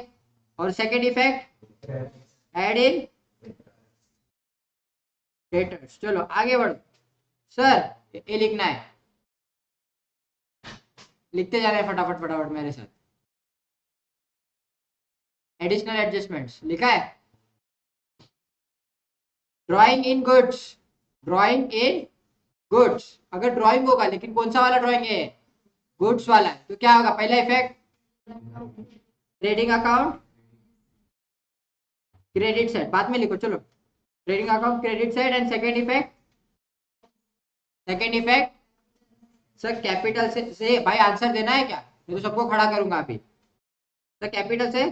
और second effect add in debtors. चलो आगे बढ़ो सर, ये लिखना है, लिखते जा रहे हैं फटाफट फटाफट मेरे साथ। एडिशनल एडजस्टमेंट्स लिखा है, ड्राइंग इन गुड्स, ड्राइंग इन गुड्स, अगर ड्राइंग होगा लेकिन कौन सा वाला ड्राइंग है, गुड्स वाला, तो क्या होगा पहला effect trading account credit side, बाद में लिखो चलो, trading account credit side, and second effect sir capital से भाई आंसर देना है क्या, मैं तो सबको खड़ा करूंगा अभी। सर कैपिटल से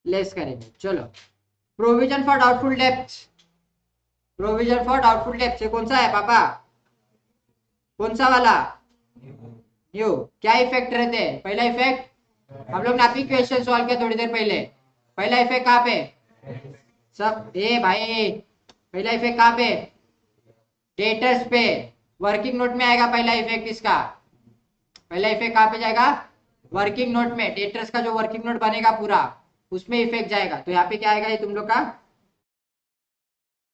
लेस करेंगे। चलो provision for doubtful depth, provision for doubtful depth से कौन सा है पापा, कौन सा वाला, न्यू। क्या इफेक्ट रहते हैं, पहला इफेक्ट हम लोग ने अभी क्वेश्चन सॉल्व किया थोड़ी देर पहले, पहला इफेक्ट कहाँ पे, सब ए भाई पहला इफेक्ट कहाँ पे, डेटर्स पे, वर्किंग नोट में आएगा पहला इफेक्ट इसका, पहला इफेक्ट कहाँ पे जाएगा, वर्किंग नोट में, डेटर्स का जो वर्किंग नोट बनेगा पूरा उसमें इफेक्ट जाएगा। तो यहाँ पे क्या आएगा ये तुम लोग का,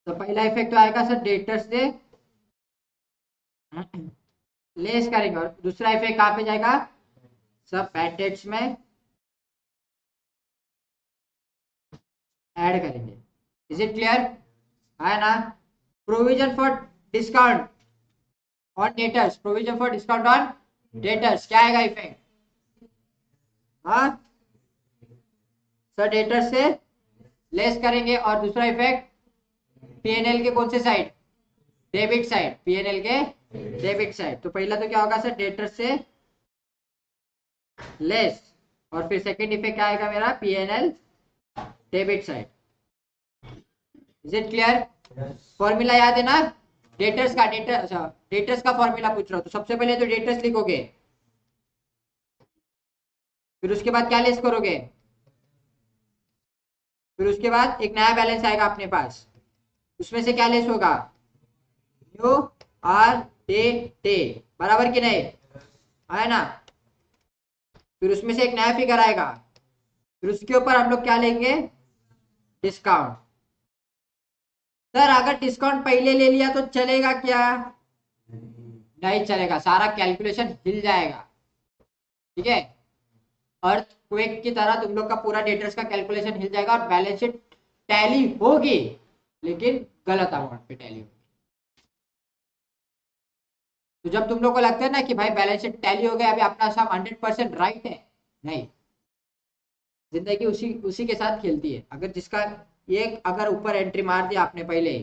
तो पहला इफेक्ट तो आएगा सर डेटर्स से लेस करेंगे, और दूसरा इफेक्ट कहाँ पे जाएगा, सब बैड डेट्स में ऐड करेंगे। इज इट क्लियर, है ना। Provision for discount on debtors, provision for discount on debtors, क्या आएगा इफेक्ट, हाँ सर डेटर्स से लेस करेंगे, और दूसरा इफेक्ट पीएनएल के कौन से साइड, डेबिट साइड, पीएनएल के डेबिट साइड। तो पहला तो क्या होगा सर डेटर्स से लेस, और फिर सेकंड इफेक्ट क्या आएगा मेरा, PNL debit side. Is it clear, formula याद है ना, डेटर्स का, डेटर्स का फॉर्मूला पूछ रहा हूं, तो सबसे पहले तो डेटर्स लिखोगे, फिर उसके बाद क्या लेस करोगे, फिर उसके बाद एक नया बैलेंस आएगा अपने पास, उसमें से क्या लेस होगा, यू आर टे टे, बराबर कि नहीं, है ना। फिर उसमें से एक नया फिगर आएगा, फिर उसके ऊपर हम लोग क्या लेंगे, डिस्काउंट। सर अगर डिस्काउंट पहले ले लिया तो चलेगा क्या, नहीं चलेगा, सारा कैलकुलेशन हिल जाएगा, ठीक है। अर्थक्वेक की तरह तुम लोग का पूरा डेटर्स का कैलकुलेशन हिल जाएगा, और बैलेंस शीट टैली होगी लेकिन गलत अमाउंट पे टैली होगी। तो जब तुम लोग को लगता है ना कि भाई बैलेंस शीट टैली हो गया, अभी अपना सब 100% राइट है, नहीं, जिंदगी उसी के साथ खेलती है। अगर जिसका एक अगर ऊपर एंट्री मार दिया आपने पहले,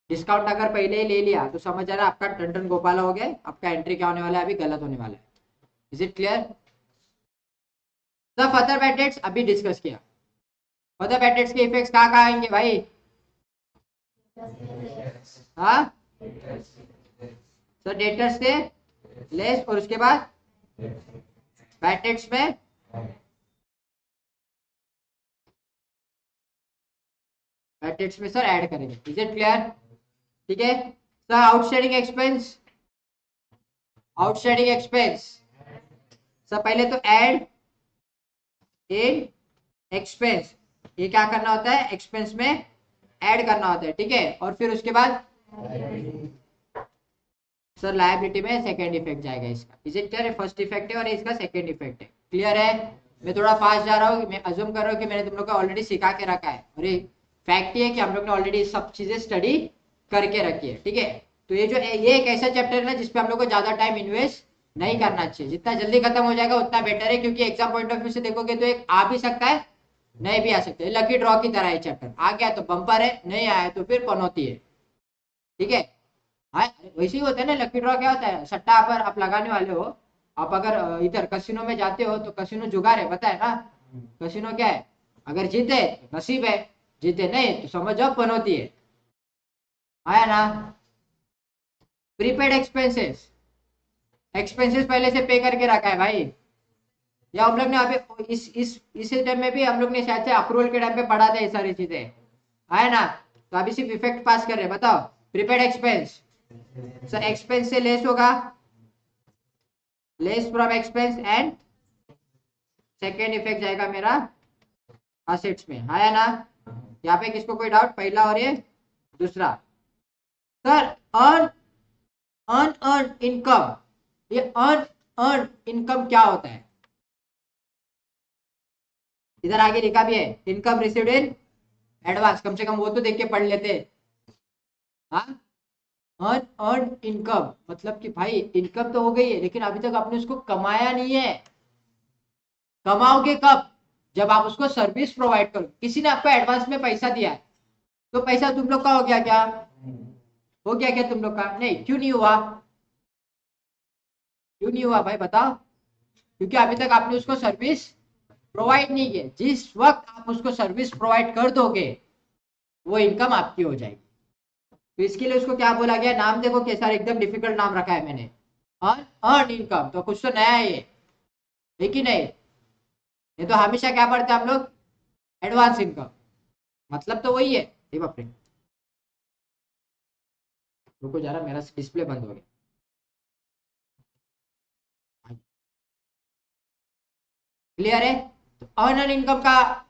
डिस्काउंट अगर पहले ही ले लिया, तो समझ आ रहा है आपका टन गोपाला हो गया, आपका एंट्री क्या होने वाला है, अभी गलत होने वाला है। इज इट क्लियर, सब अदर बैड डेट्स अभी डिस्कस किया, अदर बैड डेट्स के इफेक्ट्स कहाँ आएंगे भाई, हाँ सर डेटर्स से लेस, और उसके बाद बैड डेट्स में बैड डेट्स में सर ऐड करेंगे। इज इट क्लियर, ठीक है sir. Outstanding expense, outstanding expense sir पहले तो ऐड इन एक्सपेंस, ये क्या करना होता है, एक्सपेंस में ऐड करना होता है, ठीक है। और फिर उसके बाद सर लायबिलिटी में सेकंड इफेक्ट जाएगा इसका। Is it clear, first effect है और इसका सेकंड इफेक्ट है। क्लियर है, मैं थोड़ा फास्ट जा रहा हूँ, मैं अज्यूम कर रहा हूँ कि मैंने तुम लोग को ऑलरेडी सिखा के रखा है, और ये फैक्ट ही है कि हम लोग ने ऑलरेडी सब चीजें स्टडी करके रखी है, ठीक है। तो ये एक ऐसा चैप्टर है ना जिसपे हम लोग को ज्यादा टाइम इन्वेस्ट नहीं करना चाहिए, जितना जल्दी खत्म हो जाएगा उतना बेटर है, क्योंकि एग्जाम पॉइंट ऑफ व्यू से देखोगे तो एक आ भी सकता है, नहीं भी आ सकता है, लकी ड्रॉ की तरह है चैप्टर, आ गया तो बम्पर है, नहीं आया तो फिर पनौती है, ठीक है। हाँ वैसे ही होता है ना, लकी ड्रॉ क्या होता है, सट्टा पर आप लगाने वाले हो, आप अगर इधर कसिनो में जाते हो तो कसिनो जुगाड़ है, पता है ना, कसिनो क्या है, अगर जीते तो नसीब है, जीते नहीं तो समझ जाओ पन होती है। आया ना। प्रीपेड एक्सपेंसेस, एक्सपेंसेस पहले से पे करके रखा है भाई, या हम लोग ने अभी इस टाइम में भी हम लोग ने शायद से अप्रूवल के टाइम पे पढ़ा था ये सारी चीजें, है ना। तो अभी सिर्फ इफेक्ट पास कर रहे हैं। बताओ प्रीपेड एक्सपेंस, सर एक्सपेंस से लेस होगा, less from expense and second effect जाएगा मेरा असेट्स में, है ना। यहाँ पे किसको कोई डाउट, पहला और ये दूसरा। Sir earn, earn earn income, ये अर्न अर्न इनकम क्या होता है, इधर आगे लिखा भी है इनकम रिसीव्ड इन एडवांस, कम से कम वो तो देख के पढ़ लेते। हाँ, अर्न अर्न इनकम मतलब कि भाई इनकम तो हो गई है लेकिन अभी तक आपने उसको कमाया नहीं है। कमाओगे कब, जब आप उसको सर्विस प्रोवाइड करो। किसी ने आपको एडवांस में पैसा दिया है तो पैसा तुम लोग का हो गया क्या, हो गया क्या तुम लोग का, नहीं क्यों नहीं हुआ, क्यों नहीं हुआ भाई बताओ, क्योंकि अभी तक आपने उसको सर्विस प्रोवाइड नहीं किया। जिस वक्त आप उसको सर्विस प्रोवाइड कर दोगे वो इनकम आपकी हो जाएगी। तो इसके लिए उसको क्या बोला गया, नाम देखो कैसा एकदम डिफिकल्ट नाम रखा है मैंने, अर्न अर्न इनकम, तो कुछ तो नया है ये, है कि नहीं। ये तो हमेशा क्या पढ़ते हैं हम लोग, एडवांस इनकम, मतलब तो वही है। ये बाप रे, रुको जरा मेरा डिस्प्ले बंद हो गया। क्लियर है। तो अर्न इनकम का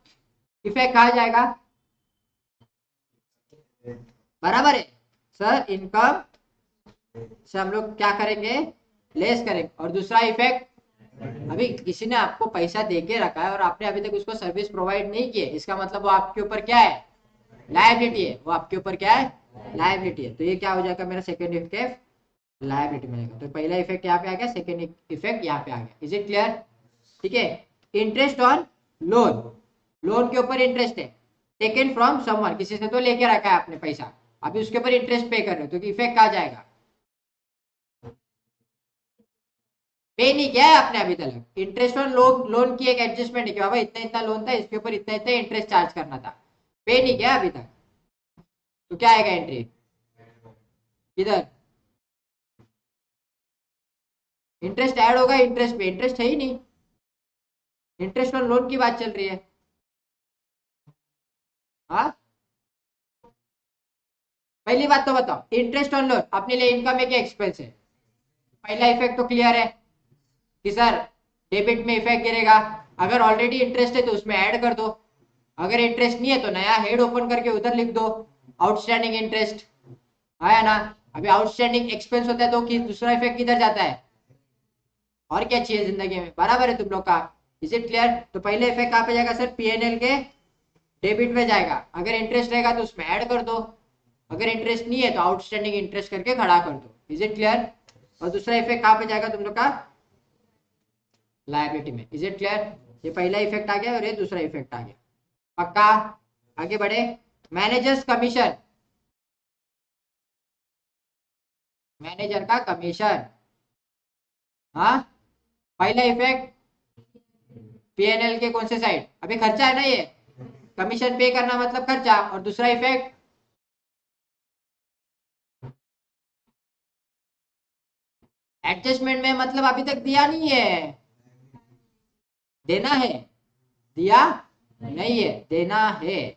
इफेक्ट कहा जाएगा, बराबर है। सर इनकम से हम लोग क्या करेंगे, लेस करेंगे। और दूसरा इफेक्ट, अभी किसी ने आपको पैसा दे के रखा है और आपने अभी तक उसको सर्विस प्रोवाइड नहीं की है, इसका मतलब वो आपके ऊपर क्या है, लायबिलिटी है। वो आपके ऊपर क्या है, लायबिलिटी है। तो ये क्या हो जाएगा मेरा सेकेंड इफेक्ट, लायबिलिटी मिलेगा। तो पहला इफेक्ट यहाँ पे आ गया, सेकेंड इफेक्ट यहाँ पे आ गया। इज इट क्लियर, ठीक है। इंटरेस्ट ऑन लोन, लोन के ऊपर इंटरेस्ट है, टेकन फ्रॉम समवन, किसी से तो लेके रखा है आपने पैसा, अभी उसके ऊपर इंटरेस्ट पे कर रहे हो तो इफेक्ट आ जाएगा, पे नहीं किया है आपने अभी तक। इंटरेस्ट ऑन लोन, लोन की एक एडजस्टमेंट है कि बाबा इतना इतना लोन था, इसके ऊपर इतना इतना इंटरेस्ट चार्ज करना था, पे नहीं किया अभी तक। तो क्या आएगा एंट्री, इधर इंटरेस्ट ऐड होगा, इंटरेस्ट पे, इंटरेस्ट है ही नहीं, इंटरेस्ट ऑन लोन की बात चल रही है। हाँ, पहली बात तो बताओ, इंटरेस्ट ऑन लोन अपने लिए इनकम है कि एक्सपेंस है, पहला इफेक्ट तो क्लियर है कि सर डेबिट में इफेक्ट गिरेगा। अगर ऑलरेडी इंटरेस्ट है तो उसमें ऐड कर दो, अगर इंटरेस्ट नहीं है तो नया हेड ओपन करके उधर लिख दो आउटस्टैंडिंग इंटरेस्ट, आया ना। अभी आउटस्टैंडिंग एक्सपेंस होता है तो कि दूसरा इफेक्ट किधर जाता है, और क्या चाहिए जिंदगी में, बराबर है तुम लोग का। Is it clear. तो पहले इफेक्ट कहाँ पे जाएगा सर, पीएनएल के डेबिट में जाएगा। अगर इंटरेस्ट रहेगा तो उसमें ऐड कर दो, अगर इंटरेस्ट नहीं है तो आउटस्टैंडिंग इंटरेस्ट करके खड़ा कर दो। Is it clear. और दूसरा इफेक्ट कहाँ पे जाएगा तुम लोग का, लायबिलिटी में। Is it clear. ये पहला इफेक्ट आ गया और ये दूसरा इफेक्ट आ गया, पक्का। आगे बढ़े, मैनेजर्स कमीशन, मैनेजर का कमीशन, हाँ, पहला इफेक्ट पीएनएल के कौन से साइड, अभी खर्चा है ना ये, कमीशन पे करना मतलब खर्चा। और दूसरा इफेक्ट, एडजस्टमेंट में मतलब अभी तक दिया नहीं है, देना है, दिया नहीं है, देना है,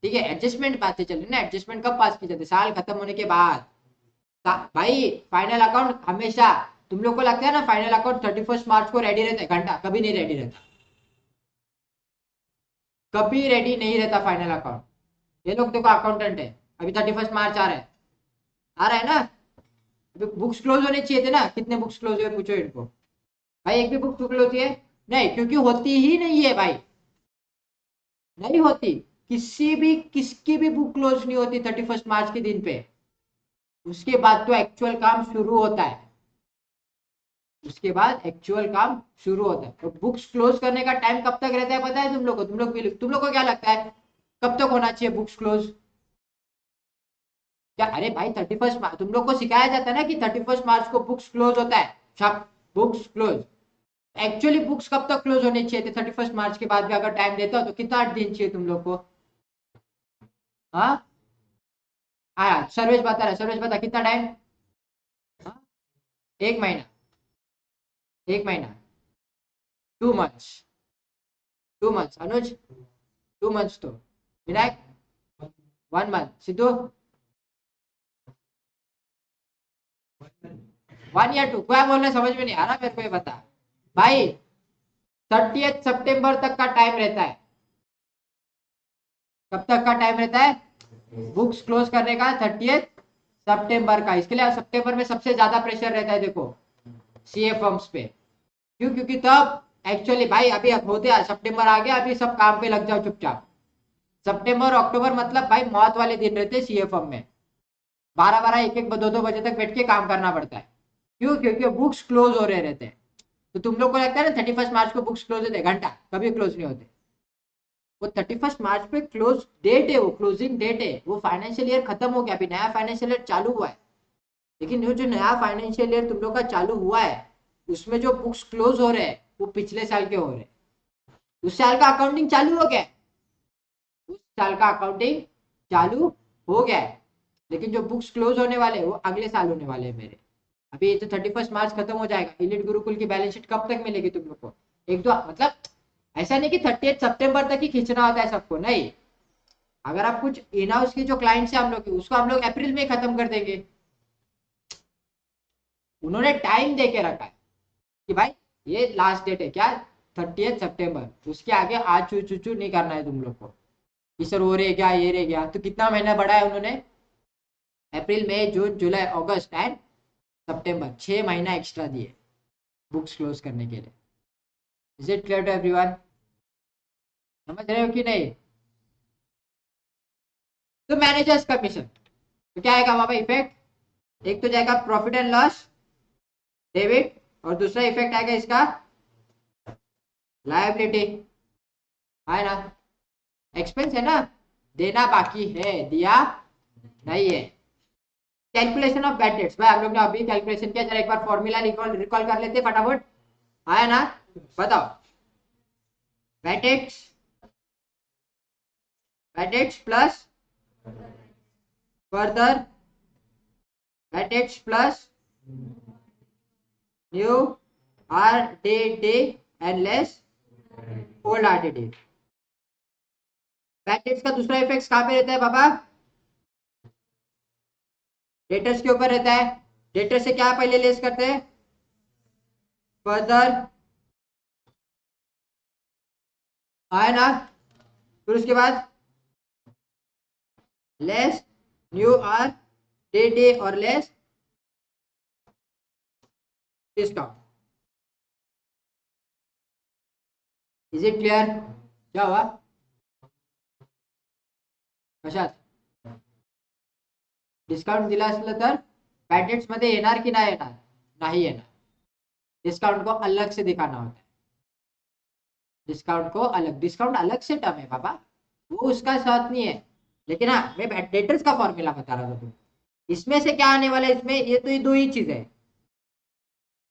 ठीक है। एडजस्टमेंट बातें चल रही ना, एडजस्टमेंट कब पास की जाती है, साल खत्म होने के बाद। भाई फाइनल अकाउंट हमेशा, तुम लोग को लगता है ना फाइनल अकाउंट 31 मार्च को रेडी रहता है, घंटा कभी नहीं रेडी रहता, कभी रेडी नहीं रहता फाइनल अकाउंट। ये लोग देखो अकाउंटेंट है, अभी 31 मार्च आ रहा है, आ रहा है ना, अभी बुक्स क्लोज होने चाहिए थे ना, कितने बुक्स क्लोज हुए पूछो इनको, भाई एक भी बुक क्लोज होती है नहीं, क्योंकि होती ही नहीं है भाई, नहीं होती, किसी भी किसकी भी बुक क्लोज नहीं होती 31 मार्च के दिन पे। उसके बाद तो एक्चुअल काम शुरू होता है, उसके बाद एक्चुअल काम शुरू होता है। तो बुक्स क्लोज करने का टाइम कब तक रहता है पता है तुम लोग को, तुम लोग को क्या लगता है कब तक होना चाहिए बुक्स क्लोज, क्या, अरे भाई 31 मार्च तुम लोग को सिखाया जाता है ना कि 31 मार्च को बुक्स क्लोज होता है, छप बुक्स क्लोज। एक्चुअली बुक्स कब तक क्लोज होने चाहिए थे 31 मार्च के बाद भी, अगर टाइम देता हो तो कितना 8 दिन चाहिए तुम लोग को, हाँ हाँ, सर्वेश बता रहा, सर्वेश बता कितना टाइम। हाँ? 1 महीना, 1 महीना, 2 मंथ्स, 2 मंथ्स अनुज, 2 मंथ्स तो विनायक 1 मंथ, सिद्धू 1 या 2, क्या बोल रहे समझ में नहीं आ रहा मेरे को, ये बता भाई। 30 सितंबर तक का टाइम रहता है। कब तक का टाइम रहता है बुक्स क्लोज करने का? 30 सितंबर का। इसके लिए सितंबर में सबसे ज्यादा प्रेशर रहता है देखो सीए फर्म्स पे। क्यों? क्योंकि तब एक्चुअली भाई अभी होते सितंबर आ गया, अभी सब काम पे लग जाओ चुपचाप। सितंबर अक्टूबर मतलब भाई मौत वाले दिन रहते हैं सीए फर्म में। 12-12, 1-1, 2-2 बजे तक बैठ के काम करना पड़ता है। क्यों? क्योंकि बुक्स क्लोज हो रहे रहते हैं। तो तुम लोग को लगता है ना 31 मार्च को बुक्स क्लोज होते हैं, घंटा कभी क्लोज नहीं होते। वो 31 मार्च पे क्लोज डेट है, वो क्लोजिंग डेट है। वो फाइनेंशियल ईयर खत्म हो गया, अभी नया फाइनेंशियल ईयर चालू हुआ है। लेकिन जो जो नया फाइनेंशियल ईयर तुम लोग का चालू हुआ है उसमें जो बुक्स क्लोज हो रहे हैं वो पिछले साल के हो रहे हैं। उस साल का अकाउंटिंग चालू हो गया, उस साल का अकाउंटिंग चालू हो गया है। लेकिन जो बुक्स क्लोज होने वाले वो अगले साल होने वाले हैं मेरे। अभी ये तो 31 मार्च खत्म हो जाएगा। इलिट गुरुकुल की बैलेंस शीट कब तक मिलेगी तुम लोग को? एक दो मतलब ऐसा नहीं कि 30 सितंबर तक ही खींचना होता है सबको, नहीं। अगर आप कुछ इन हाउस की जो क्लाइंट्स है हम लोग की, उसको हम लोग अप्रैल में खत्म कर देंगे। उन्होंने टाइम दे के रखा है कि भाई ये लास्ट डेट है क्या, 30 सितंबर। उसके आगे आज चू चू चू नहीं करना है तुम लोग को कि सर वो रह गया ये रह गया। तो कितना महीना बढ़ा है उन्होंने? अप्रैल मई जून जुलाई अगस्त एंड सितंबर, 6 महीना एक्स्ट्रा दिए बुक्स क्लोज करने के लिए। Is it clear to everyone? समझ रहे हो कि नहीं? तो मैनेजर्स कमीशन तो क्या आएगा बाबा इफेक्ट? एक तो जाएगा प्रॉफिट एंड लॉस डेबिट, और दूसरा इफेक्ट आएगा इसका लायबिलिटी, है ना? एक्सपेंस है ना, देना बाकी है, दिया नहीं है। कैलकुलेशन ऑफ बैड डेट्स, भाई हम लोग ने अभी कैलकुलेशन किया, जरा एक बार फॉर्मूला रिकॉल रिकॉल कर लेते फटाफट। आया ना? बताओ। Bad debts, bad debts plus further bad debts plus new R D D and less old R D D. Bad debts का दूसरा इफेक्ट कहाँ पे रहता है बाबा? डेटर्स के ऊपर रहता है। डेटर से क्या पहले लेस करते हैं? फर्दर, है ना? फिर उसके बाद less new R D D और less discount. Is it clear? क्या हुआ कशात? डिस्काउंट दिला असलं तर पॅकेट्स मध्ये येणार की नाही येणार? नाही येणार। डिस्काउंट को अलग से दिखाना होता है। डिस्काउंट को अलग, डिस्काउंट अलग से टर्म है बाबा, वो उसका साथ नहीं है। लेकिन हाँ मैं डेटर्स का फॉर्मूला बता रहा था तुमको। इसमें से क्या आने वाला है इसमें, ये तो ये दो ही चीज है,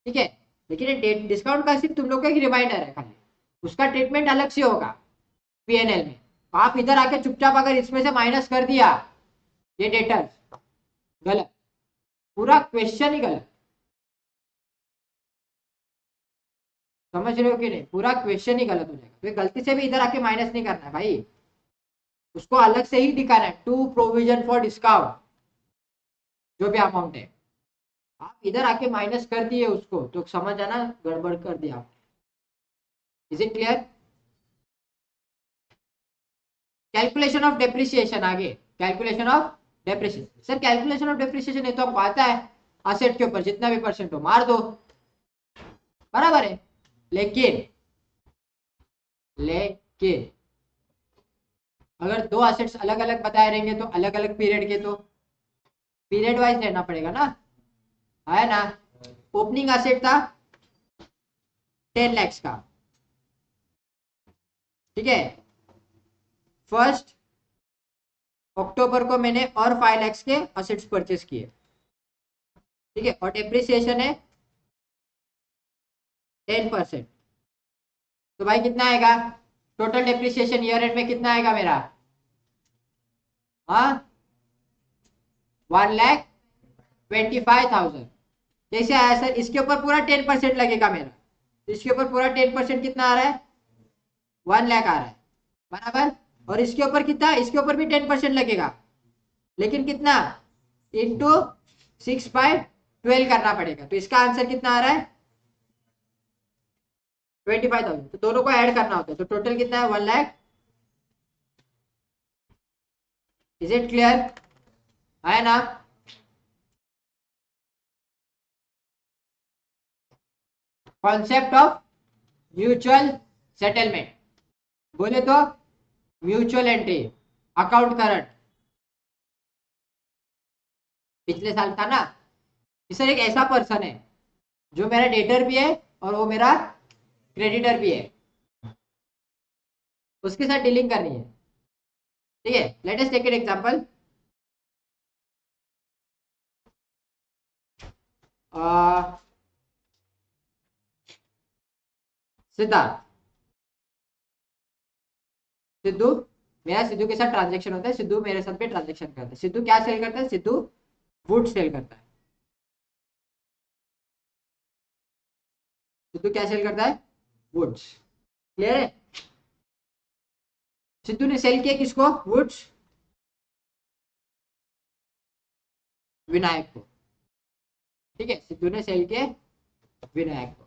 ठीक है। लेकिन ये डिस्काउंट का सिर्फ तुम लोग का एक रिमाइंडर है खाली, उसका ट्रीटमेंट अलग से होगा पीएनएल में। आप इधर आके चुपचाप अगर इसमें से माइनस कर दिया ये डेटर्स, गलत, पूरा क्वेश्चन ही गलत। समझ रहे हो कि नहीं? पूरा क्वेश्चन ही गलत हो जाएगा। तो गलती से भी इधर आके माइनस नहीं करना है भाई, उसको अलग से ही दिखाना है, टू प्रोविजन फॉर डिस्काउंट जो भी अमाउंट है। आप इधर आके माइनस कर दिए उसको तो समझ आना गड़बड़ कर दिया आप। Is it clear? Calculation of depreciation आगे। Calculation of depreciation, sir calculation of depreciation है तो हमको आता है, असेट के ऊपर जितना भी परसेंट हो मार दो, बराबर है। लेकिन लेकिन अगर दो असेट्स अलग अलग बताए रहेंगे तो अलग अलग पीरियड के, तो पीरियड वाइज लेना पड़ेगा ना, है ना? ओपनिंग असेट था 10 लाख का, ठीक है। 1 अक्टूबर को मैंने और 5 लाख के असेट्स परचेस किए, ठीक है। और डेप्रिसिएशन है 10%। तो भाई कितना आएगा टोटल डेप्रिसिएशन ईयर एंड में, कितना आएगा मेरा? हाँ 1,25,000। कैसे आया सर? इसके ऊपर पूरा 10% लगेगा मेरा, इसके ऊपर पूरा 10% कितना आ रहा है? 1 लाख आ रहा है, बराबर। और इसके ऊपर कितना? इसके ऊपर भी 10% लगेगा, लेकिन कितना? इंटू 6/12 करना पड़ेगा। तो इसका आंसर कितना आ रहा है? 25,000। तो दोनों को ऐड करना होता है, तो टोटल कितना है? 1 लाख। Is it clear? है ना? कॉन्सेप्ट ऑफ म्यूचुअल सेटलमेंट बोले तो म्यूचुअल एंट्री अकाउंट करंट पिछले साल था ना। सर एक ऐसा पर्सन है जो मेरा डेटर भी है और वो मेरा क्रेडिटर भी है, उसके साथ डीलिंग करनी है। ठीक है, let us take an example. Siddharth, Siddhu, मेरा सिद्धू के साथ ट्रांजेक्शन होता है, सिद्धू मेरे साथ भी ट्रांजेक्शन करता है। सिद्धू क्या सेल करता है? सिद्धू वुड सेल करता है। सिद्धू क्या सेल करता है? वुड्स। क्लियर है? सिद्धू ने सेल किया किसको? वुड्स, विनायक को। ठीक है, सिद्धू ने सेल किया विनायक को।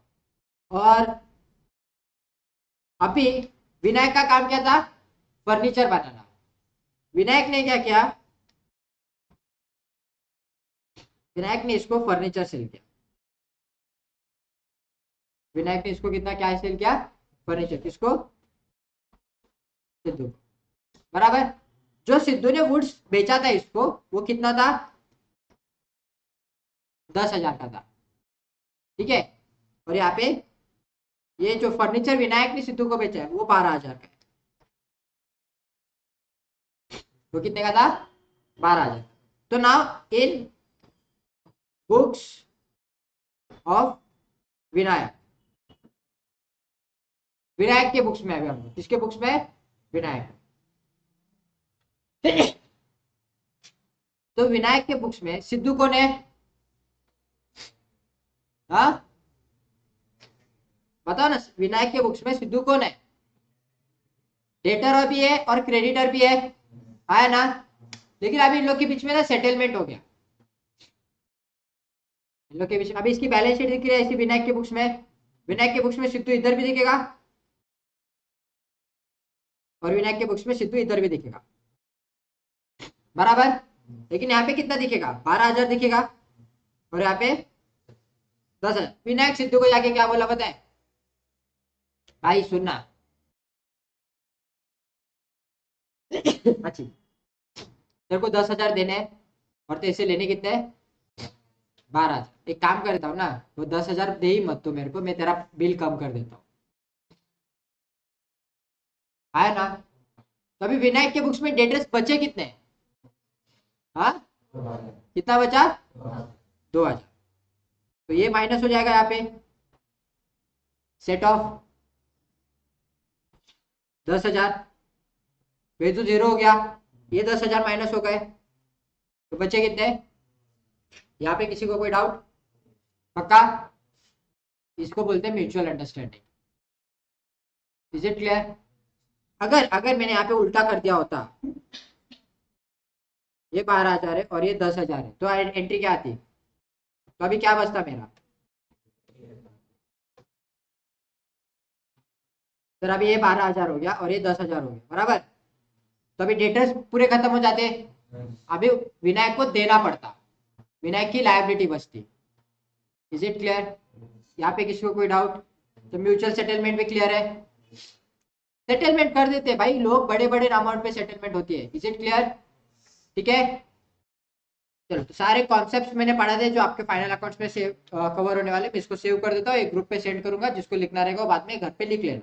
और अभी विनायक का काम क्या था? फर्नीचर बनाना। विनायक ने क्या किया? विनायक ने इसको फर्नीचर सेल किया। विनायक ने इसको कितना क्या सेल किया? फर्नीचर। किसको? सिद्धू। बराबर। जो सिद्धू ने वुड्स बेचा था इसको, वो कितना था? 10,000 का था। ठीक है, और यहाँ पे ये जो फर्नीचर विनायक ने सिद्धू को बेचा है वो 12,000 का है। वो कितने का था? 12,000। तो now in books of Vinayak, Vinayak के बुक्स में, अभी हम किसके बुक्स में? विनायक। तो विनायक के बुक्स में सिद्धू कौन है? हाँ बताओ ना, विनायक के बुक्स में सिद्धू कौन है? डेटर भी है और क्रेडिटर भी है ना। लेकिन अभी इन लोग के बीच में ना सेटलमेंट हो गया। इन लोग के बीच में अभी इसकी बैलेंस शीट दिख रही है इसी विनायक के बुक्स में। विनायक के बुक्स में सिद्धू इधर भी दिखेगा और विनायक के बुक्स में सिद्धू इधर भी दिखेगा, बराबर। लेकिन यहाँ पे कितना दिखेगा? 12,000 दिखेगा, और यहाँ पे 10,000। विनायक सिद्धू को जाके क्या बोला पता है? भाई सुनना, अच्छी तेरे को 10,000 देने हैं और तेरे से लेने कितने? 12,000। एक काम करता हूँ ना, वो 10,000 दे ही मत तो मेरे को, मैं तेरा बिल कम कर देता हूँ, है ना। तो अभी विनायक के बुक्स में डेटर्स बचे कितने? हाँ कितना बचा? 2,000। तो ये माइनस हो जाएगा यहाँ पे, सेट ऑफ 10,000, वे तो जीरो हो गया, ये 10,000 माइनस हो गए, तो बचे कितने? यहाँ पे किसी को कोई डाउट? पक्का? इसको बोलते हैं mutual understanding. Is it clear? अगर अगर मैंने यहाँ पे उल्टा कर दिया होता, ये 12,000 है और ये 10,000 है, तो एंट्री क्या आती? तो अभी क्या बचता मेरा? सर अभी ये 12,000 हो गया और ये 10,000 हो गया, बराबर। तो अभी डेटर्स पूरे खत्म हो जाते, अभी विनायक को देना पड़ता, विनायक की लायबिलिटी बचती। Is it clear? यहाँ पे किसी को कोई डाउट? तो म्यूचुअल सेटलमेंट भी क्लियर है, सेटलमेंट कर देते भाई लोग, बड़े बड़े अमाउंट पे सेटलमेंट होती है। Is it clear? ठीक है, चलो। तो सारे कॉन्सेप्ट्स मैंने पढ़ा थे जो आपके फाइनल अकाउंट्स में सेव कवर होने वाले। मैं इसको सेव कर देता हूँ, एक ग्रुप पे सेंड करूंगा, जिसको लिखना रहेगा वो बाद में घर पे लिख लेना।